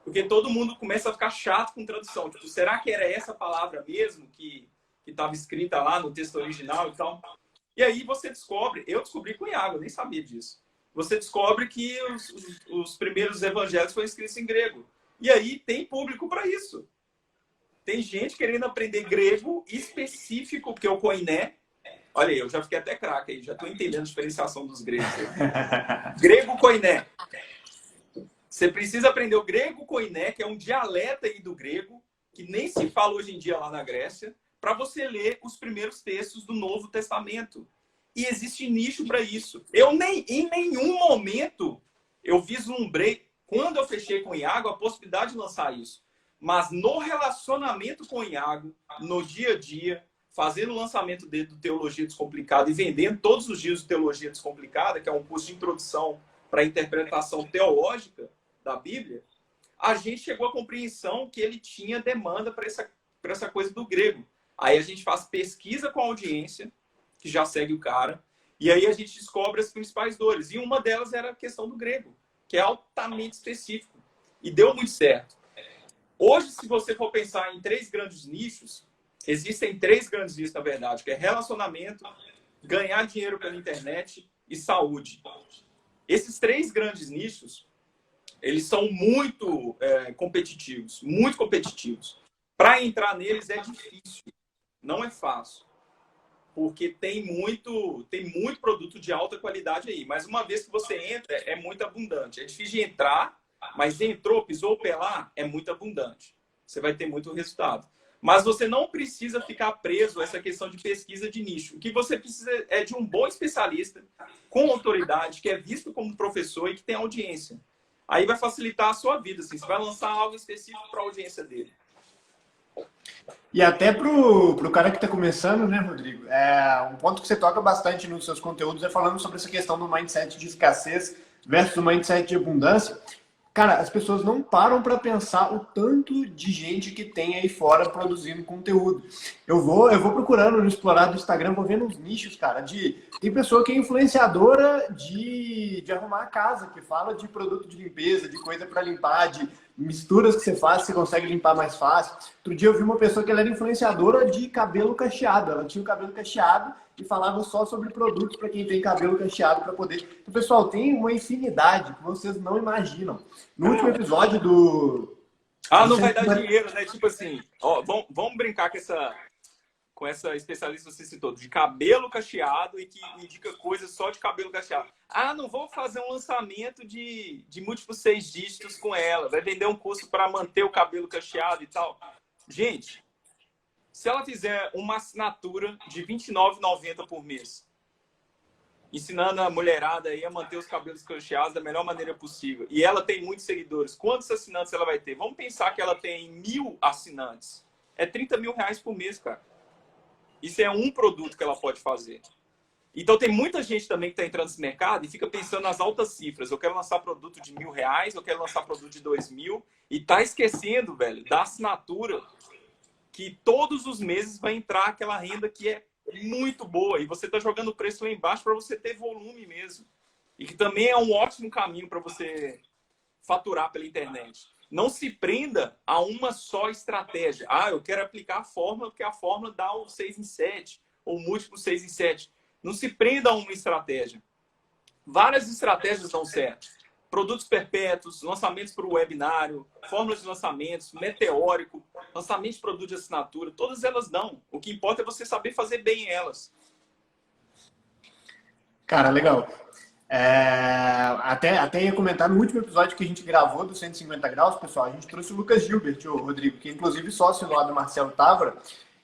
Porque todo mundo começa a ficar chato com tradução. Tipo, será que era essa palavra mesmo que estava escrita lá no texto original e tal? E aí você descobre, eu descobri com o Iago, eu nem sabia disso. Você descobre que os primeiros evangelhos foram escritos em grego. E aí tem público para isso. Tem gente querendo aprender grego específico, que é o koiné. Olha aí, eu já fiquei até craque aí, já estou entendendo a diferenciação dos gregos. Grego koiné. Você precisa aprender o grego koiné, que é um dialeto aí do grego, que nem se fala hoje em dia lá na Grécia, para você ler os primeiros textos do Novo Testamento. E existe nicho para isso. Em nenhum momento eu vislumbrei, quando eu fechei com o Iago, a possibilidade de lançar isso. Mas no relacionamento com o Iago, no dia a dia, fazendo o lançamento dele do Teologia Descomplicada e vendendo todos os dias o Teologia Descomplicada, que é um curso de introdução para a interpretação teológica da Bíblia, a gente chegou à compreensão que ele tinha demanda para essa coisa do grego. Aí a gente faz pesquisa com a audiência, que já segue o cara, e aí a gente descobre as principais dores. E uma delas era a questão do grego, que é altamente específico. E deu muito certo. Hoje, se você for pensar em três grandes nichos, existem três grandes nichos, na verdade, que é relacionamento, ganhar dinheiro pela internet e saúde. Esses três grandes nichos, eles são muito competitivos, muito competitivos. Para entrar neles é difícil, não é fácil, porque tem muito produto de alta qualidade aí. Mas uma vez que você entra, é muito abundante. É difícil de entrar, mas entrou, pisou o pé lá, é muito abundante. Você vai ter muito resultado. Mas você não precisa ficar preso a essa questão de pesquisa de nicho. O que você precisa é de um bom especialista, com autoridade, que é visto como professor e que tem audiência. Aí vai facilitar a sua vida. Assim, você vai lançar algo específico para a audiência dele. E até pro cara que está começando, né, Rodrigo? Um ponto que você toca bastante nos seus conteúdos é falando sobre essa questão do mindset de escassez versus o mindset de abundância. Cara, as pessoas não param para pensar o tanto de gente que tem aí fora produzindo conteúdo. Eu vou procurando no explorar do Instagram, vou vendo uns nichos, cara, tem pessoa que é influenciadora de arrumar a casa, que fala de produto de limpeza, de coisa para limpar, de misturas que você faz, você consegue limpar mais fácil. Outro dia eu vi uma pessoa que ela era influenciadora de cabelo cacheado. Ela tinha o cabelo cacheado e falava só sobre produtos para quem tem cabelo cacheado para poder. Então, pessoal, tem uma infinidade que vocês não imaginam. No último episódio do. Não vai dar dinheiro, né? Tipo assim, ó, vamos brincar com essa especialista que você citou, de cabelo cacheado e que indica coisas só de cabelo cacheado. Não vou fazer um lançamento de múltiplos 6 dígitos com ela. Vai vender um curso para manter o cabelo cacheado e tal. Gente, se ela fizer uma assinatura de R$ 29,90 por mês, ensinando a mulherada aí a manter os cabelos cacheados da melhor maneira possível, e ela tem muitos seguidores, quantos assinantes ela vai ter? Vamos pensar que ela tem 1.000 assinantes. É R$ 30 mil por mês, cara. Isso é um produto que ela pode fazer. Então tem muita gente também que está entrando nesse mercado e fica pensando nas altas cifras. Eu quero lançar produto de R$ 1.000, eu quero lançar produto de 2.000, e tá esquecendo, velho, da assinatura, que todos os meses vai entrar aquela renda que é muito boa e você está jogando o preço lá embaixo para você ter volume mesmo. E que também é um ótimo caminho para você faturar pela internet. Não se prenda a uma só estratégia. Eu quero aplicar a fórmula porque a fórmula dá o 6 em 7 ou múltiplo 6 em 7. Não se prenda a uma estratégia. Várias estratégias dão certo. Produtos perpétuos, lançamentos para o webinário, fórmulas de lançamentos, meteórico, lançamento de produto de assinatura, todas elas dão. O que importa é você saber fazer bem elas. Cara, legal. Até ia comentar no último episódio que a gente gravou do 150 Graus, pessoal, a gente trouxe o Lucas Gilbert, o Rodrigo, que é inclusive sócio lá do Marcelo Távora,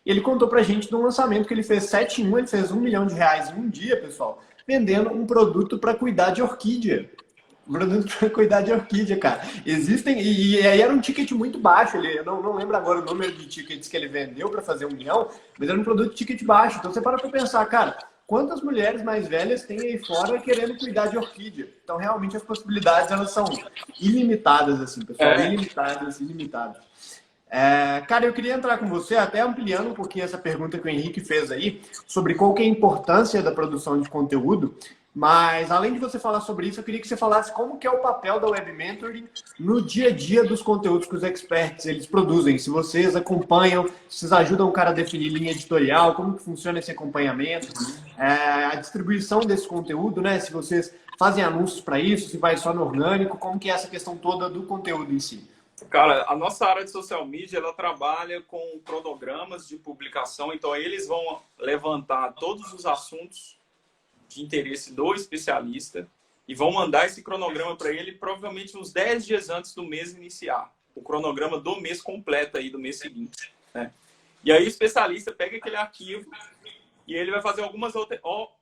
e ele contou pra gente de um lançamento que ele fez 7 em 1, ele fez R$ 1 milhão em um dia, pessoal, vendendo um produto para cuidar de orquídea. Um produto para cuidar de orquídea, cara. Existem, e aí era um ticket muito baixo, eu não lembro agora o número de tickets que ele vendeu para fazer 1 milhão, mas era um produto de ticket baixo. Então você para pensar, cara, quantas mulheres mais velhas tem aí fora querendo cuidar de orquídea? Então realmente as possibilidades elas são ilimitadas, assim, pessoal, ilimitadas. Cara, eu queria entrar com você, até ampliando um pouquinho essa pergunta que o Henrique fez aí, sobre qual que é a importância da produção de conteúdo, mas além de você falar sobre isso, eu queria que você falasse como que é o papel da Web Mentoring no dia a dia dos conteúdos que os experts eles produzem, se vocês acompanham, se vocês ajudam o cara a definir linha editorial, como que funciona esse acompanhamento, a distribuição desse conteúdo, né? Se vocês fazem anúncios para isso, se vai só no orgânico, como que é essa questão toda do conteúdo em si. Cara, a nossa área de social media, ela trabalha com cronogramas de publicação, então aí eles vão levantar todos os assuntos de interesse do especialista e vão mandar esse cronograma para ele provavelmente uns 10 dias antes do mês iniciar. O cronograma do mês completo aí, do mês seguinte, né? E aí o especialista pega aquele arquivo e ele vai fazer algumas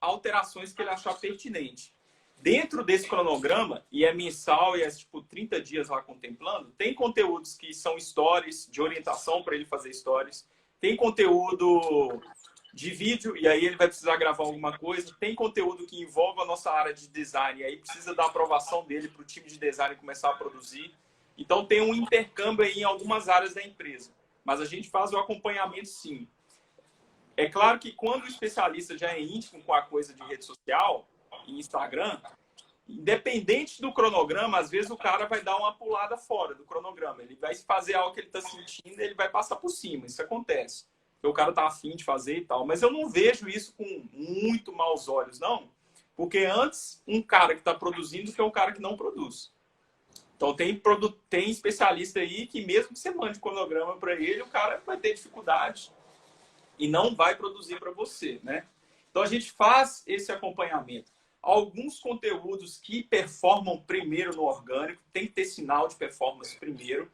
alterações que ele achar pertinente. Dentro desse cronograma, e é mensal, e é tipo 30 dias lá contemplando, tem conteúdos que são stories, de orientação para ele fazer stories. Tem conteúdo de vídeo, e aí ele vai precisar gravar alguma coisa. Tem conteúdo que envolve a nossa área de design, e aí precisa da aprovação dele para o time de design começar a produzir. Então tem um intercâmbio aí em algumas áreas da empresa. Mas a gente faz o acompanhamento sim. É claro que quando o especialista já é íntimo com a coisa de rede social, em Instagram, independente do cronograma, às vezes o cara vai dar uma pulada fora do cronograma. Ele vai fazer algo que ele está sentindo e ele vai passar por cima. Isso acontece. Porque o cara tá afim de fazer e tal. Mas eu não vejo isso com muito maus olhos, não. Porque antes, um cara que está produzindo que é um cara que não produz. Então tem especialista aí que mesmo que você mande cronograma para ele, o cara vai ter dificuldade e não vai produzir para você, né? Então a gente faz esse acompanhamento. Alguns conteúdos que performam primeiro no orgânico, tem que ter sinal de performance primeiro,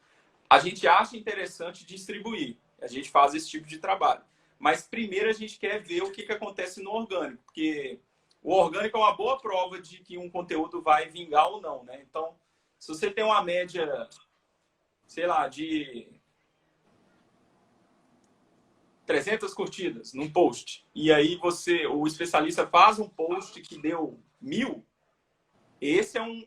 a gente acha interessante distribuir. A gente faz esse tipo de trabalho. Mas primeiro a gente quer ver o que acontece no orgânico, porque o orgânico é uma boa prova de que um conteúdo vai vingar ou não, né? Então, se você tem uma média, sei lá, de 300 curtidas num post, e aí o especialista faz um post que deu 1000, esse é um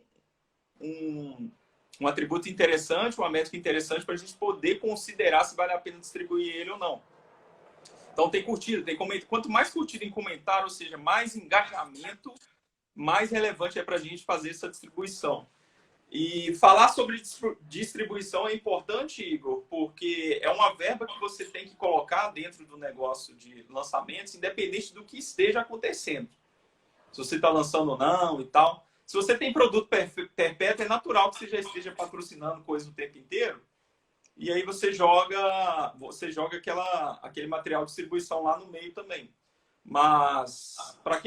atributo interessante, uma métrica interessante para a gente poder considerar se vale a pena distribuir ele ou não. Então tem curtida, tem comentário. Quanto mais curtida em comentário, ou seja, mais engajamento, mais relevante é para a gente fazer essa distribuição. E falar sobre distribuição é importante, Igor, porque é uma verba que você tem que colocar dentro do negócio de lançamentos, independente do que esteja acontecendo. Se você está lançando ou não e tal. Se você tem produto perpétuo, é natural que você já esteja patrocinando coisa o tempo inteiro. E aí você joga aquele material de distribuição lá no meio também. Mas para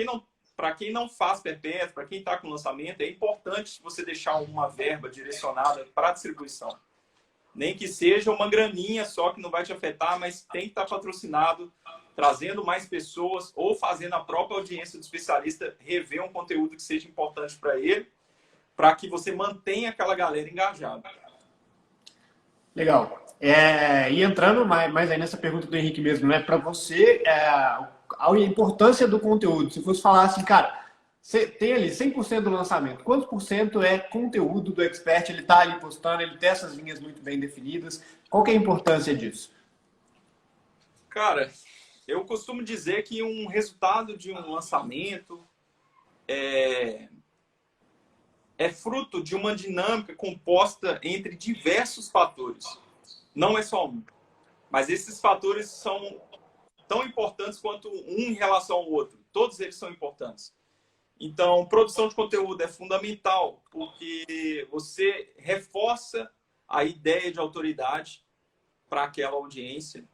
quem não faz perpétuo, para quem está com lançamento, é importante você deixar uma verba direcionada para distribuição. Nem que seja uma graninha só que não vai te afetar, mas tem que estar patrocinado, trazendo mais pessoas ou fazendo a própria audiência do especialista rever um conteúdo que seja importante para ele, para que você mantenha aquela galera engajada. Legal. E entrando mais aí nessa pergunta do Henrique mesmo, né? Para você, a importância do conteúdo. Se fosse falar assim, cara, você tem ali 100% do lançamento, quantos por cento é conteúdo do expert? Ele está ali postando, ele tem essas linhas muito bem definidas. Qual que é a importância disso? Cara, eu costumo dizer que um resultado de um lançamento é fruto de uma dinâmica composta entre diversos fatores. Não é só um. Mas esses fatores são tão importantes quanto um em relação ao outro. Todos eles são importantes. Então, produção de conteúdo é fundamental, porque você reforça a ideia de autoridade para aquela audiência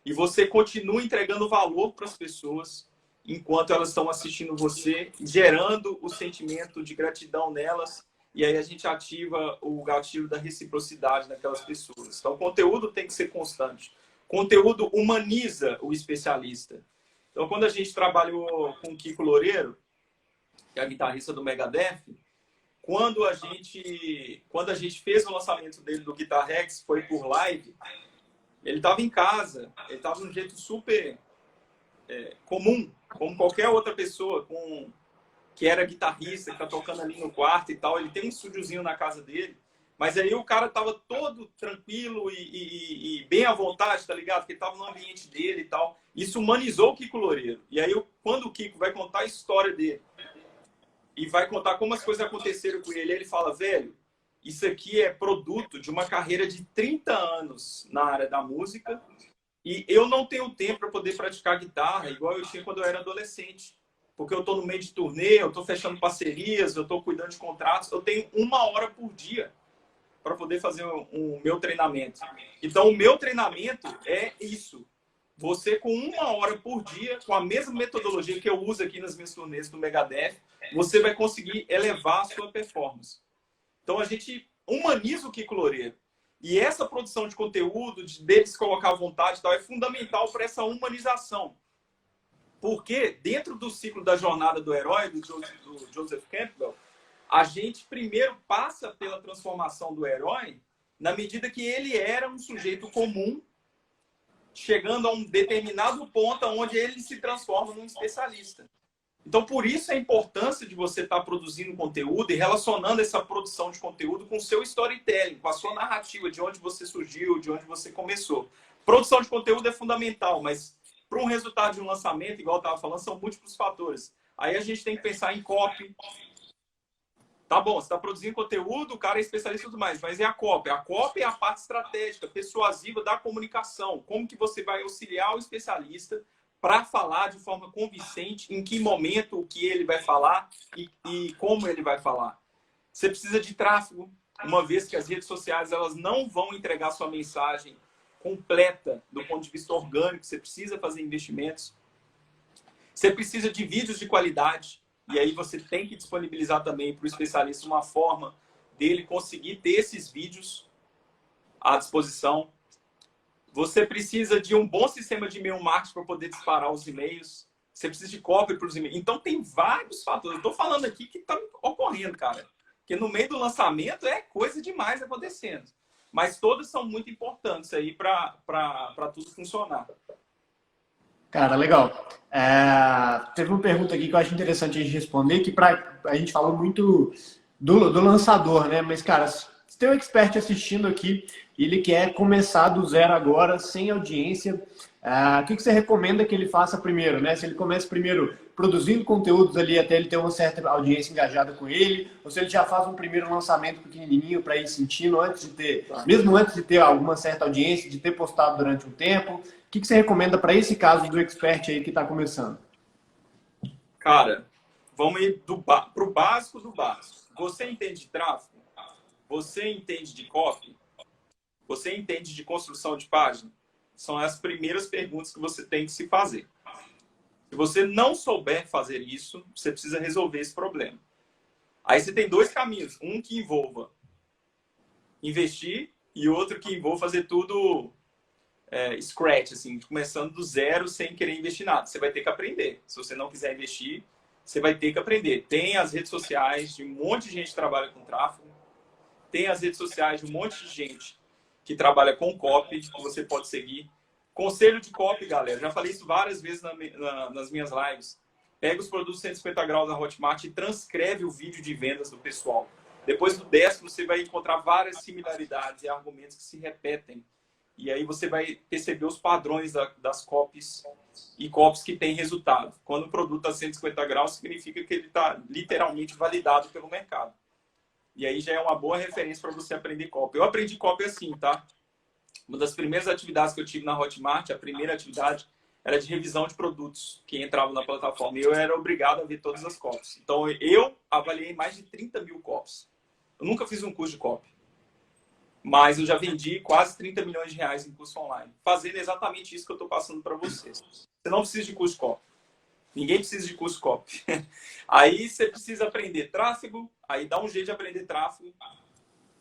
e você continua entregando valor para as pessoas enquanto elas estão assistindo você, gerando o sentimento de gratidão nelas, e aí a gente ativa o gatilho da reciprocidade naquelas pessoas. Então, o conteúdo tem que ser constante. Conteúdo humaniza o especialista. Então, quando a gente trabalhou com o Kiko Loureiro, que é a guitarrista do Megadeth, quando a gente fez o lançamento dele do Guitar Rex, foi por live, ele estava em casa, ele estava de um jeito super comum, como qualquer outra pessoa que era guitarrista, que está tocando ali no quarto e tal. Ele tem um estúdiozinho na casa dele, mas aí o cara estava todo tranquilo e bem à vontade, tá ligado? Porque ele estava no ambiente dele e tal. Isso humanizou o Kiko Loureiro. E aí, quando o Kiko vai contar a história dele e vai contar como as coisas aconteceram com ele, ele fala, velho, isso aqui é produto de uma carreira de 30 anos na área da música e eu não tenho tempo para poder praticar guitarra igual eu tinha quando eu era adolescente. Porque eu estou no meio de turnê, eu estou fechando parcerias, eu estou cuidando de contratos, eu tenho 1 hora por dia para poder fazer o meu treinamento. Então, o meu treinamento é isso. Você, com 1 hora por dia, com a mesma metodologia que eu uso aqui nas minhas turnês do Megadeth, você vai conseguir elevar a sua performance. Então, a gente humaniza o Kiko Loureiro. E essa produção de conteúdo, deles colocar à vontade e tal, é fundamental para essa humanização. Porque dentro do ciclo da jornada do herói, do Joseph Campbell, a gente primeiro passa pela transformação do herói na medida que ele era um sujeito comum, chegando a um determinado ponto onde ele se transforma num especialista. Então, por isso a importância de você estar produzindo conteúdo e relacionando essa produção de conteúdo com o seu storytelling, com a sua narrativa, de onde você surgiu, de onde você começou. Produção de conteúdo é fundamental, mas para um resultado de um lançamento, igual eu estava falando, são múltiplos fatores. Aí a gente tem que pensar em copy. Tá bom, você está produzindo conteúdo, o cara é especialista e tudo mais, mas é a copy. A copy é a parte estratégica, persuasiva da comunicação. Como que você vai auxiliar o especialista para falar de forma convincente, em que momento o que ele vai falar e como ele vai falar. Você precisa de tráfego, uma vez que as redes sociais elas não vão entregar sua mensagem completa do ponto de vista orgânico, você precisa fazer investimentos. Você precisa de vídeos de qualidade, e aí você tem que disponibilizar também para o especialista uma forma dele conseguir ter esses vídeos à disposição. Você precisa de um bom sistema de e-mail marketing para poder disparar os e-mails. Você precisa de copy para os e-mails. Então, tem vários fatores. Eu estou falando aqui que está ocorrendo, cara. Porque no meio do lançamento é coisa demais acontecendo. Mas todas são muito importantes aí para tudo funcionar. Cara, legal. Teve uma pergunta aqui que eu acho interessante a gente responder, que a gente falou muito do lançador, né? Mas, cara, se tem um expert assistindo aqui e ele quer começar do zero agora, sem audiência, o que você recomenda que ele faça primeiro, né? Se ele começa primeiro produzindo conteúdos ali até ele ter uma certa audiência engajada com ele, ou se ele já faz um primeiro lançamento pequenininho para ir sentindo mesmo antes de ter alguma certa audiência, de ter postado durante um tempo. O que você recomenda para esse caso do expert aí que está começando? Cara, vamos ir para o básico do básico. Você entende de tráfego? Você entende de copy? Você entende de construção de página? São as primeiras perguntas que você tem que se fazer. Se você não souber fazer isso, você precisa resolver esse problema. Aí você tem dois caminhos. Um que envolva investir e outro que envolva fazer tudo scratch, assim, começando do zero sem querer investir nada. Você vai ter que aprender. Se você não quiser investir, você vai ter que aprender. Tem as redes sociais de um monte de gente que trabalha com tráfego. Tem as redes sociais de um monte de gente que trabalha com copy, que você pode seguir. Conselho de copy, galera. Já falei isso várias vezes nas minhas lives. Pega os produtos 150 graus da Hotmart e transcreve o vídeo de vendas do pessoal. Depois do 10º, você vai encontrar várias similaridades e argumentos que se repetem. E aí você vai perceber os padrões das copies e copies que têm resultado. Quando o produto está 150 graus, significa que ele está literalmente validado pelo mercado. E aí já é uma boa referência para você aprender copy. Eu aprendi copy assim, tá? Uma das primeiras atividades que eu tive na Hotmart, a primeira atividade, era de revisão de produtos que entravam na plataforma. E eu era obrigado a ver todas as copies. Então, eu avaliei mais de 30 mil copies. Eu nunca fiz um curso de copy. Mas eu já vendi quase 30 milhões de reais em curso online. Fazendo exatamente isso que eu estou passando para vocês. Você não precisa de curso de copy. Ninguém precisa de curso copy. Aí você precisa aprender tráfego, aí dá um jeito de aprender tráfego,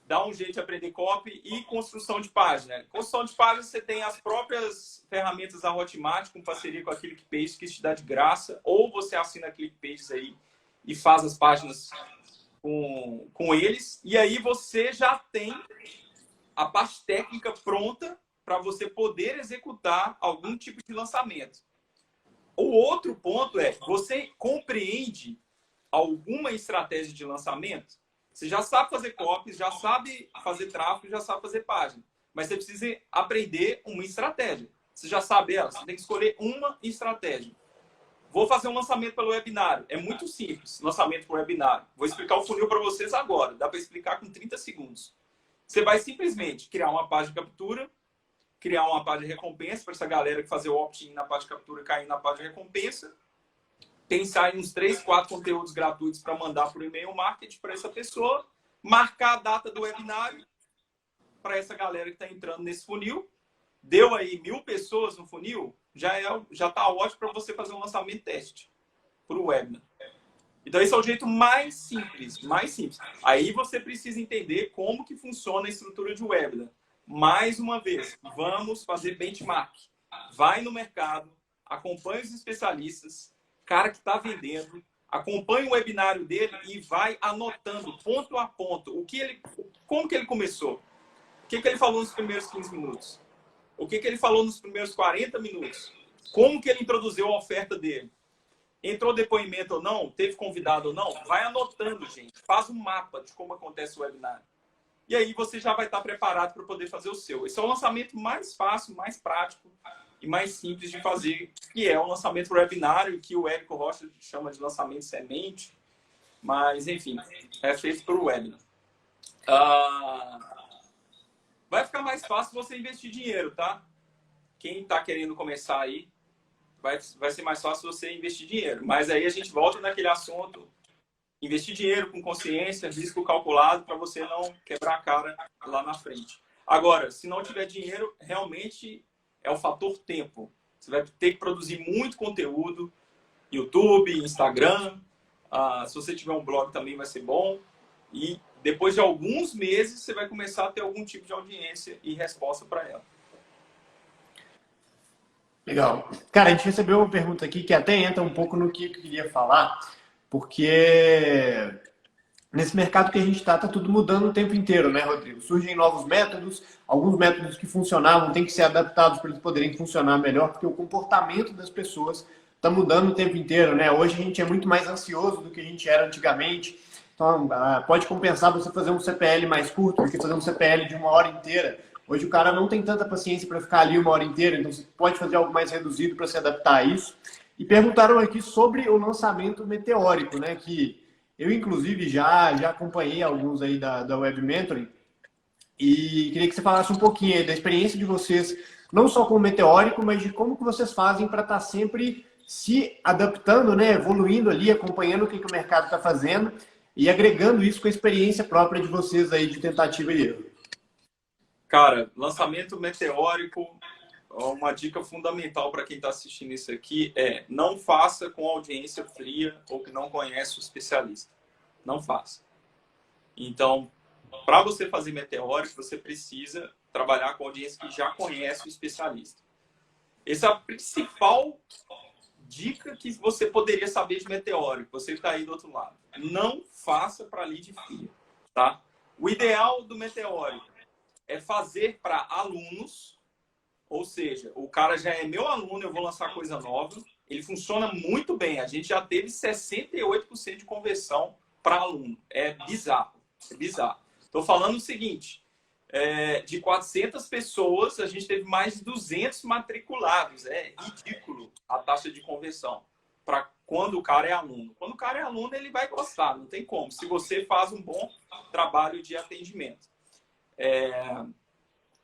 dá um jeito de aprender copy e construção de página. Construção de página, você tem as próprias ferramentas da Hotmart, com parceria com a ClickPages, que te dá de graça, ou você assina a ClickPages aí e faz as páginas com eles, e aí você já tem a parte técnica pronta para você poder executar algum tipo de lançamento. O outro ponto é, você compreende alguma estratégia de lançamento? Você já sabe fazer copies, já sabe fazer tráfego, já sabe fazer página. Mas você precisa aprender uma estratégia. Você já sabe ela, você tem que escolher uma estratégia. Vou fazer um lançamento pelo webinário. É muito simples, lançamento por webinário. Vou explicar o funil para vocês agora. Dá para explicar com 30 segundos. Você vai simplesmente criar uma página de captura, criar uma página de recompensa para essa galera que fazer o opt-in na página de captura e cair na página de recompensa. Pensar em uns 3, 4 conteúdos gratuitos para mandar por e-mail marketing para essa pessoa. Marcar a data do webinário para essa galera que está entrando nesse funil. Deu aí 1.000 pessoas no funil, já está ótimo para você fazer um lançamento teste para o webinar. Então, esse é o jeito mais simples, mais simples. Aí você precisa entender como que funciona a estrutura de webinar. Mais uma vez, vamos fazer benchmark. Vai no mercado, acompanha os especialistas, cara que está vendendo, acompanha o webinário dele e vai anotando ponto a ponto como que ele começou, o que ele falou nos primeiros 15 minutos, o que ele falou nos primeiros 40 minutos, como que ele introduziu a oferta dele. Entrou depoimento ou não, teve convidado ou não, vai anotando, gente. Faz um mapa de como acontece o webinário. E aí você já vai estar preparado para poder fazer o seu. Esse é o lançamento mais fácil, mais prático e mais simples de fazer, que é o lançamento por webinário, que o Érico Rocha chama de lançamento semente. Mas, enfim, é feito por webinar. Vai ficar mais fácil você investir dinheiro, tá? Quem está querendo começar aí, vai ser mais fácil você investir dinheiro. Mas aí a gente volta naquele assunto, investir dinheiro com consciência, risco calculado, para você não quebrar a cara lá na frente. Agora, se não tiver dinheiro, realmente é o fator tempo. Você vai ter que produzir muito conteúdo, YouTube, Instagram. Se você tiver um blog também vai ser bom. E depois de alguns meses, você vai começar a ter algum tipo de audiência e resposta para ela. Legal. Cara, a gente recebeu uma pergunta aqui que até entra um pouco no que eu queria falar, porque nesse mercado que a gente está, tá tudo mudando o tempo inteiro, né, Rodrigo? Surgem novos métodos, alguns métodos que funcionavam têm que ser adaptados para eles poderem funcionar melhor, porque o comportamento das pessoas está mudando o tempo inteiro, né? Hoje a gente é muito mais ansioso do que a gente era antigamente. Então, pode compensar você fazer um CPL mais curto do que fazer um CPL de uma hora inteira. Hoje o cara não tem tanta paciência para ficar ali uma hora inteira, então você pode fazer algo mais reduzido para se adaptar a isso. E perguntaram aqui sobre o lançamento meteórico, né? Que eu, inclusive, já acompanhei alguns aí da Web Mentoring e queria que você falasse um pouquinho aí da experiência de vocês, não só com o meteórico, mas de como que vocês fazem para estar sempre se adaptando, né? Evoluindo ali, acompanhando o que o mercado está fazendo e agregando isso com a experiência própria de vocês aí de tentativa e erro. Cara, lançamento meteórico, uma dica fundamental para quem está assistindo isso aqui é não faça com audiência fria ou que não conhece o especialista. Não faça. Então, para você fazer meteórico, você precisa trabalhar com audiência que já conhece o especialista. Essa é a principal dica que você poderia saber de meteórico, você que está aí do outro lado. Não faça para lead fria, tá? O ideal do meteórico é fazer para alunos, ou seja, o cara já é meu aluno, eu vou lançar coisa nova, ele funciona muito bem. A gente já teve 68% de conversão para aluno. É bizarro, é bizarro. Estou falando o seguinte, de 400 pessoas, a gente teve mais de 200 matriculados. É ridículo a taxa de conversão para quando o cara é aluno. Quando o cara é aluno, ele vai gostar, não tem como, se você faz um bom trabalho de atendimento.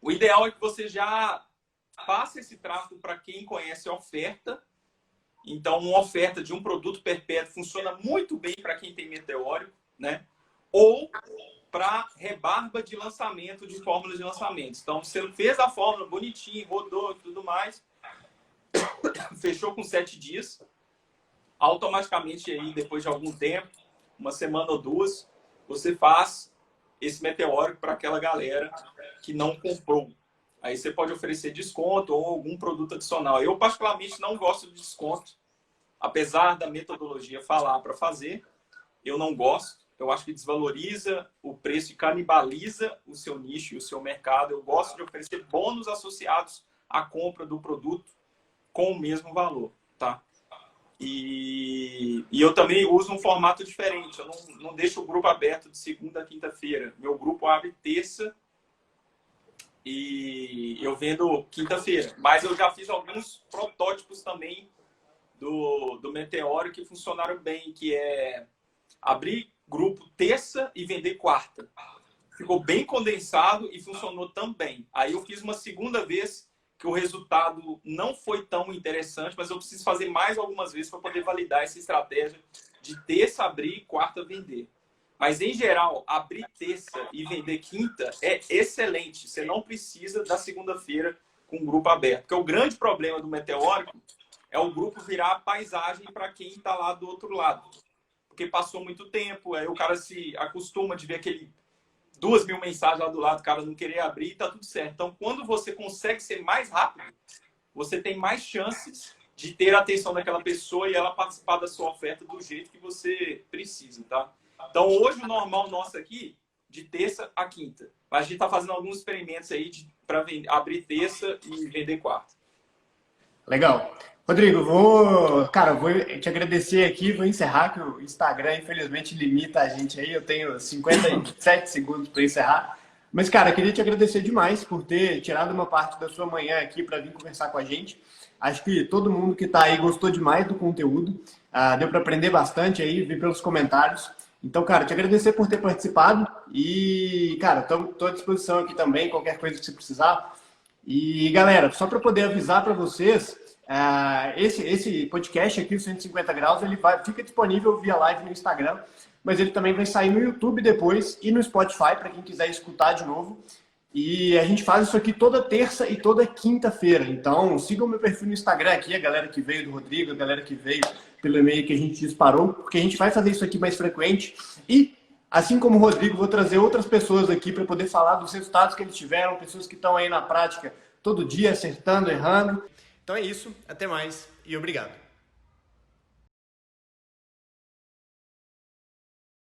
O ideal é que você já faça esse tráfego para quem conhece a oferta. Então, uma oferta de um produto perpétuo funciona muito bem para quem tem meteórico, né? Ou para rebarba de lançamento, de fórmulas de lançamento. Então, você fez a fórmula bonitinho, rodou e tudo mais, fechou com 7 dias, automaticamente aí, depois de algum tempo, uma semana ou duas, você faz esse meteórico para aquela galera que não comprou. Aí você pode oferecer desconto ou algum produto adicional. Eu, particularmente, não gosto de desconto. Apesar da metodologia falar para fazer, eu não gosto. Eu acho que desvaloriza o preço e canibaliza o seu nicho e o seu mercado. Eu gosto de oferecer bônus associados à compra do produto com o mesmo valor, tá? E eu também uso um formato diferente. Eu não deixo o grupo aberto de segunda a quinta-feira. Meu grupo abre terça e eu vendo quinta-feira. Mas eu já fiz alguns protótipos também do Meteoro que funcionaram bem, que é abrir grupo terça e vender quarta. Ficou bem condensado e funcionou também. Aí eu fiz uma segunda vez que o resultado não foi tão interessante, mas eu preciso fazer mais algumas vezes para poder validar essa estratégia de terça abrir e quarta vender. Mas, em geral, abrir terça e vender quinta é excelente. Você não precisa da segunda-feira com o grupo aberto. Porque o grande problema do meteórico é o grupo virar paisagem para quem está lá do outro lado. Porque passou muito tempo, aí o cara se acostuma de ver aquele 2.000 mensagens lá do lado, o cara não querer abrir e tá tudo certo. Então, quando você consegue ser mais rápido, você tem mais chances de ter a atenção daquela pessoa e ela participar da sua oferta do jeito que você precisa, tá? Então, hoje o normal nosso aqui, de terça a quinta. Mas a gente está fazendo alguns experimentos aí para abrir terça e vender quarta. Legal. Rodrigo, vou te agradecer aqui, vou encerrar, que o Instagram, infelizmente, limita a gente aí. Eu tenho 57 segundos para encerrar. Mas, cara, queria te agradecer demais por ter tirado uma parte da sua manhã aqui para vir conversar com a gente. Acho que todo mundo que está aí gostou demais do conteúdo. Deu para aprender bastante aí, vi pelos comentários. Então, cara, te agradecer por ter participado. E, cara, estou à disposição aqui também, qualquer coisa que você precisar. E, galera, só para poder avisar para vocês, esse podcast aqui, o 150 Graus, ele fica disponível via live no Instagram, mas ele também vai sair no YouTube depois e no Spotify, para quem quiser escutar de novo. E a gente faz isso aqui toda terça e toda quinta-feira. Então, sigam o meu perfil no Instagram aqui, a galera que veio do Rodrigo, a galera que veio pelo e-mail que a gente disparou, porque a gente vai fazer isso aqui mais frequente. E, assim como o Rodrigo, vou trazer outras pessoas aqui para poder falar dos resultados que eles tiveram, pessoas que estão aí na prática todo dia, acertando, errando. Então é isso, até mais e obrigado.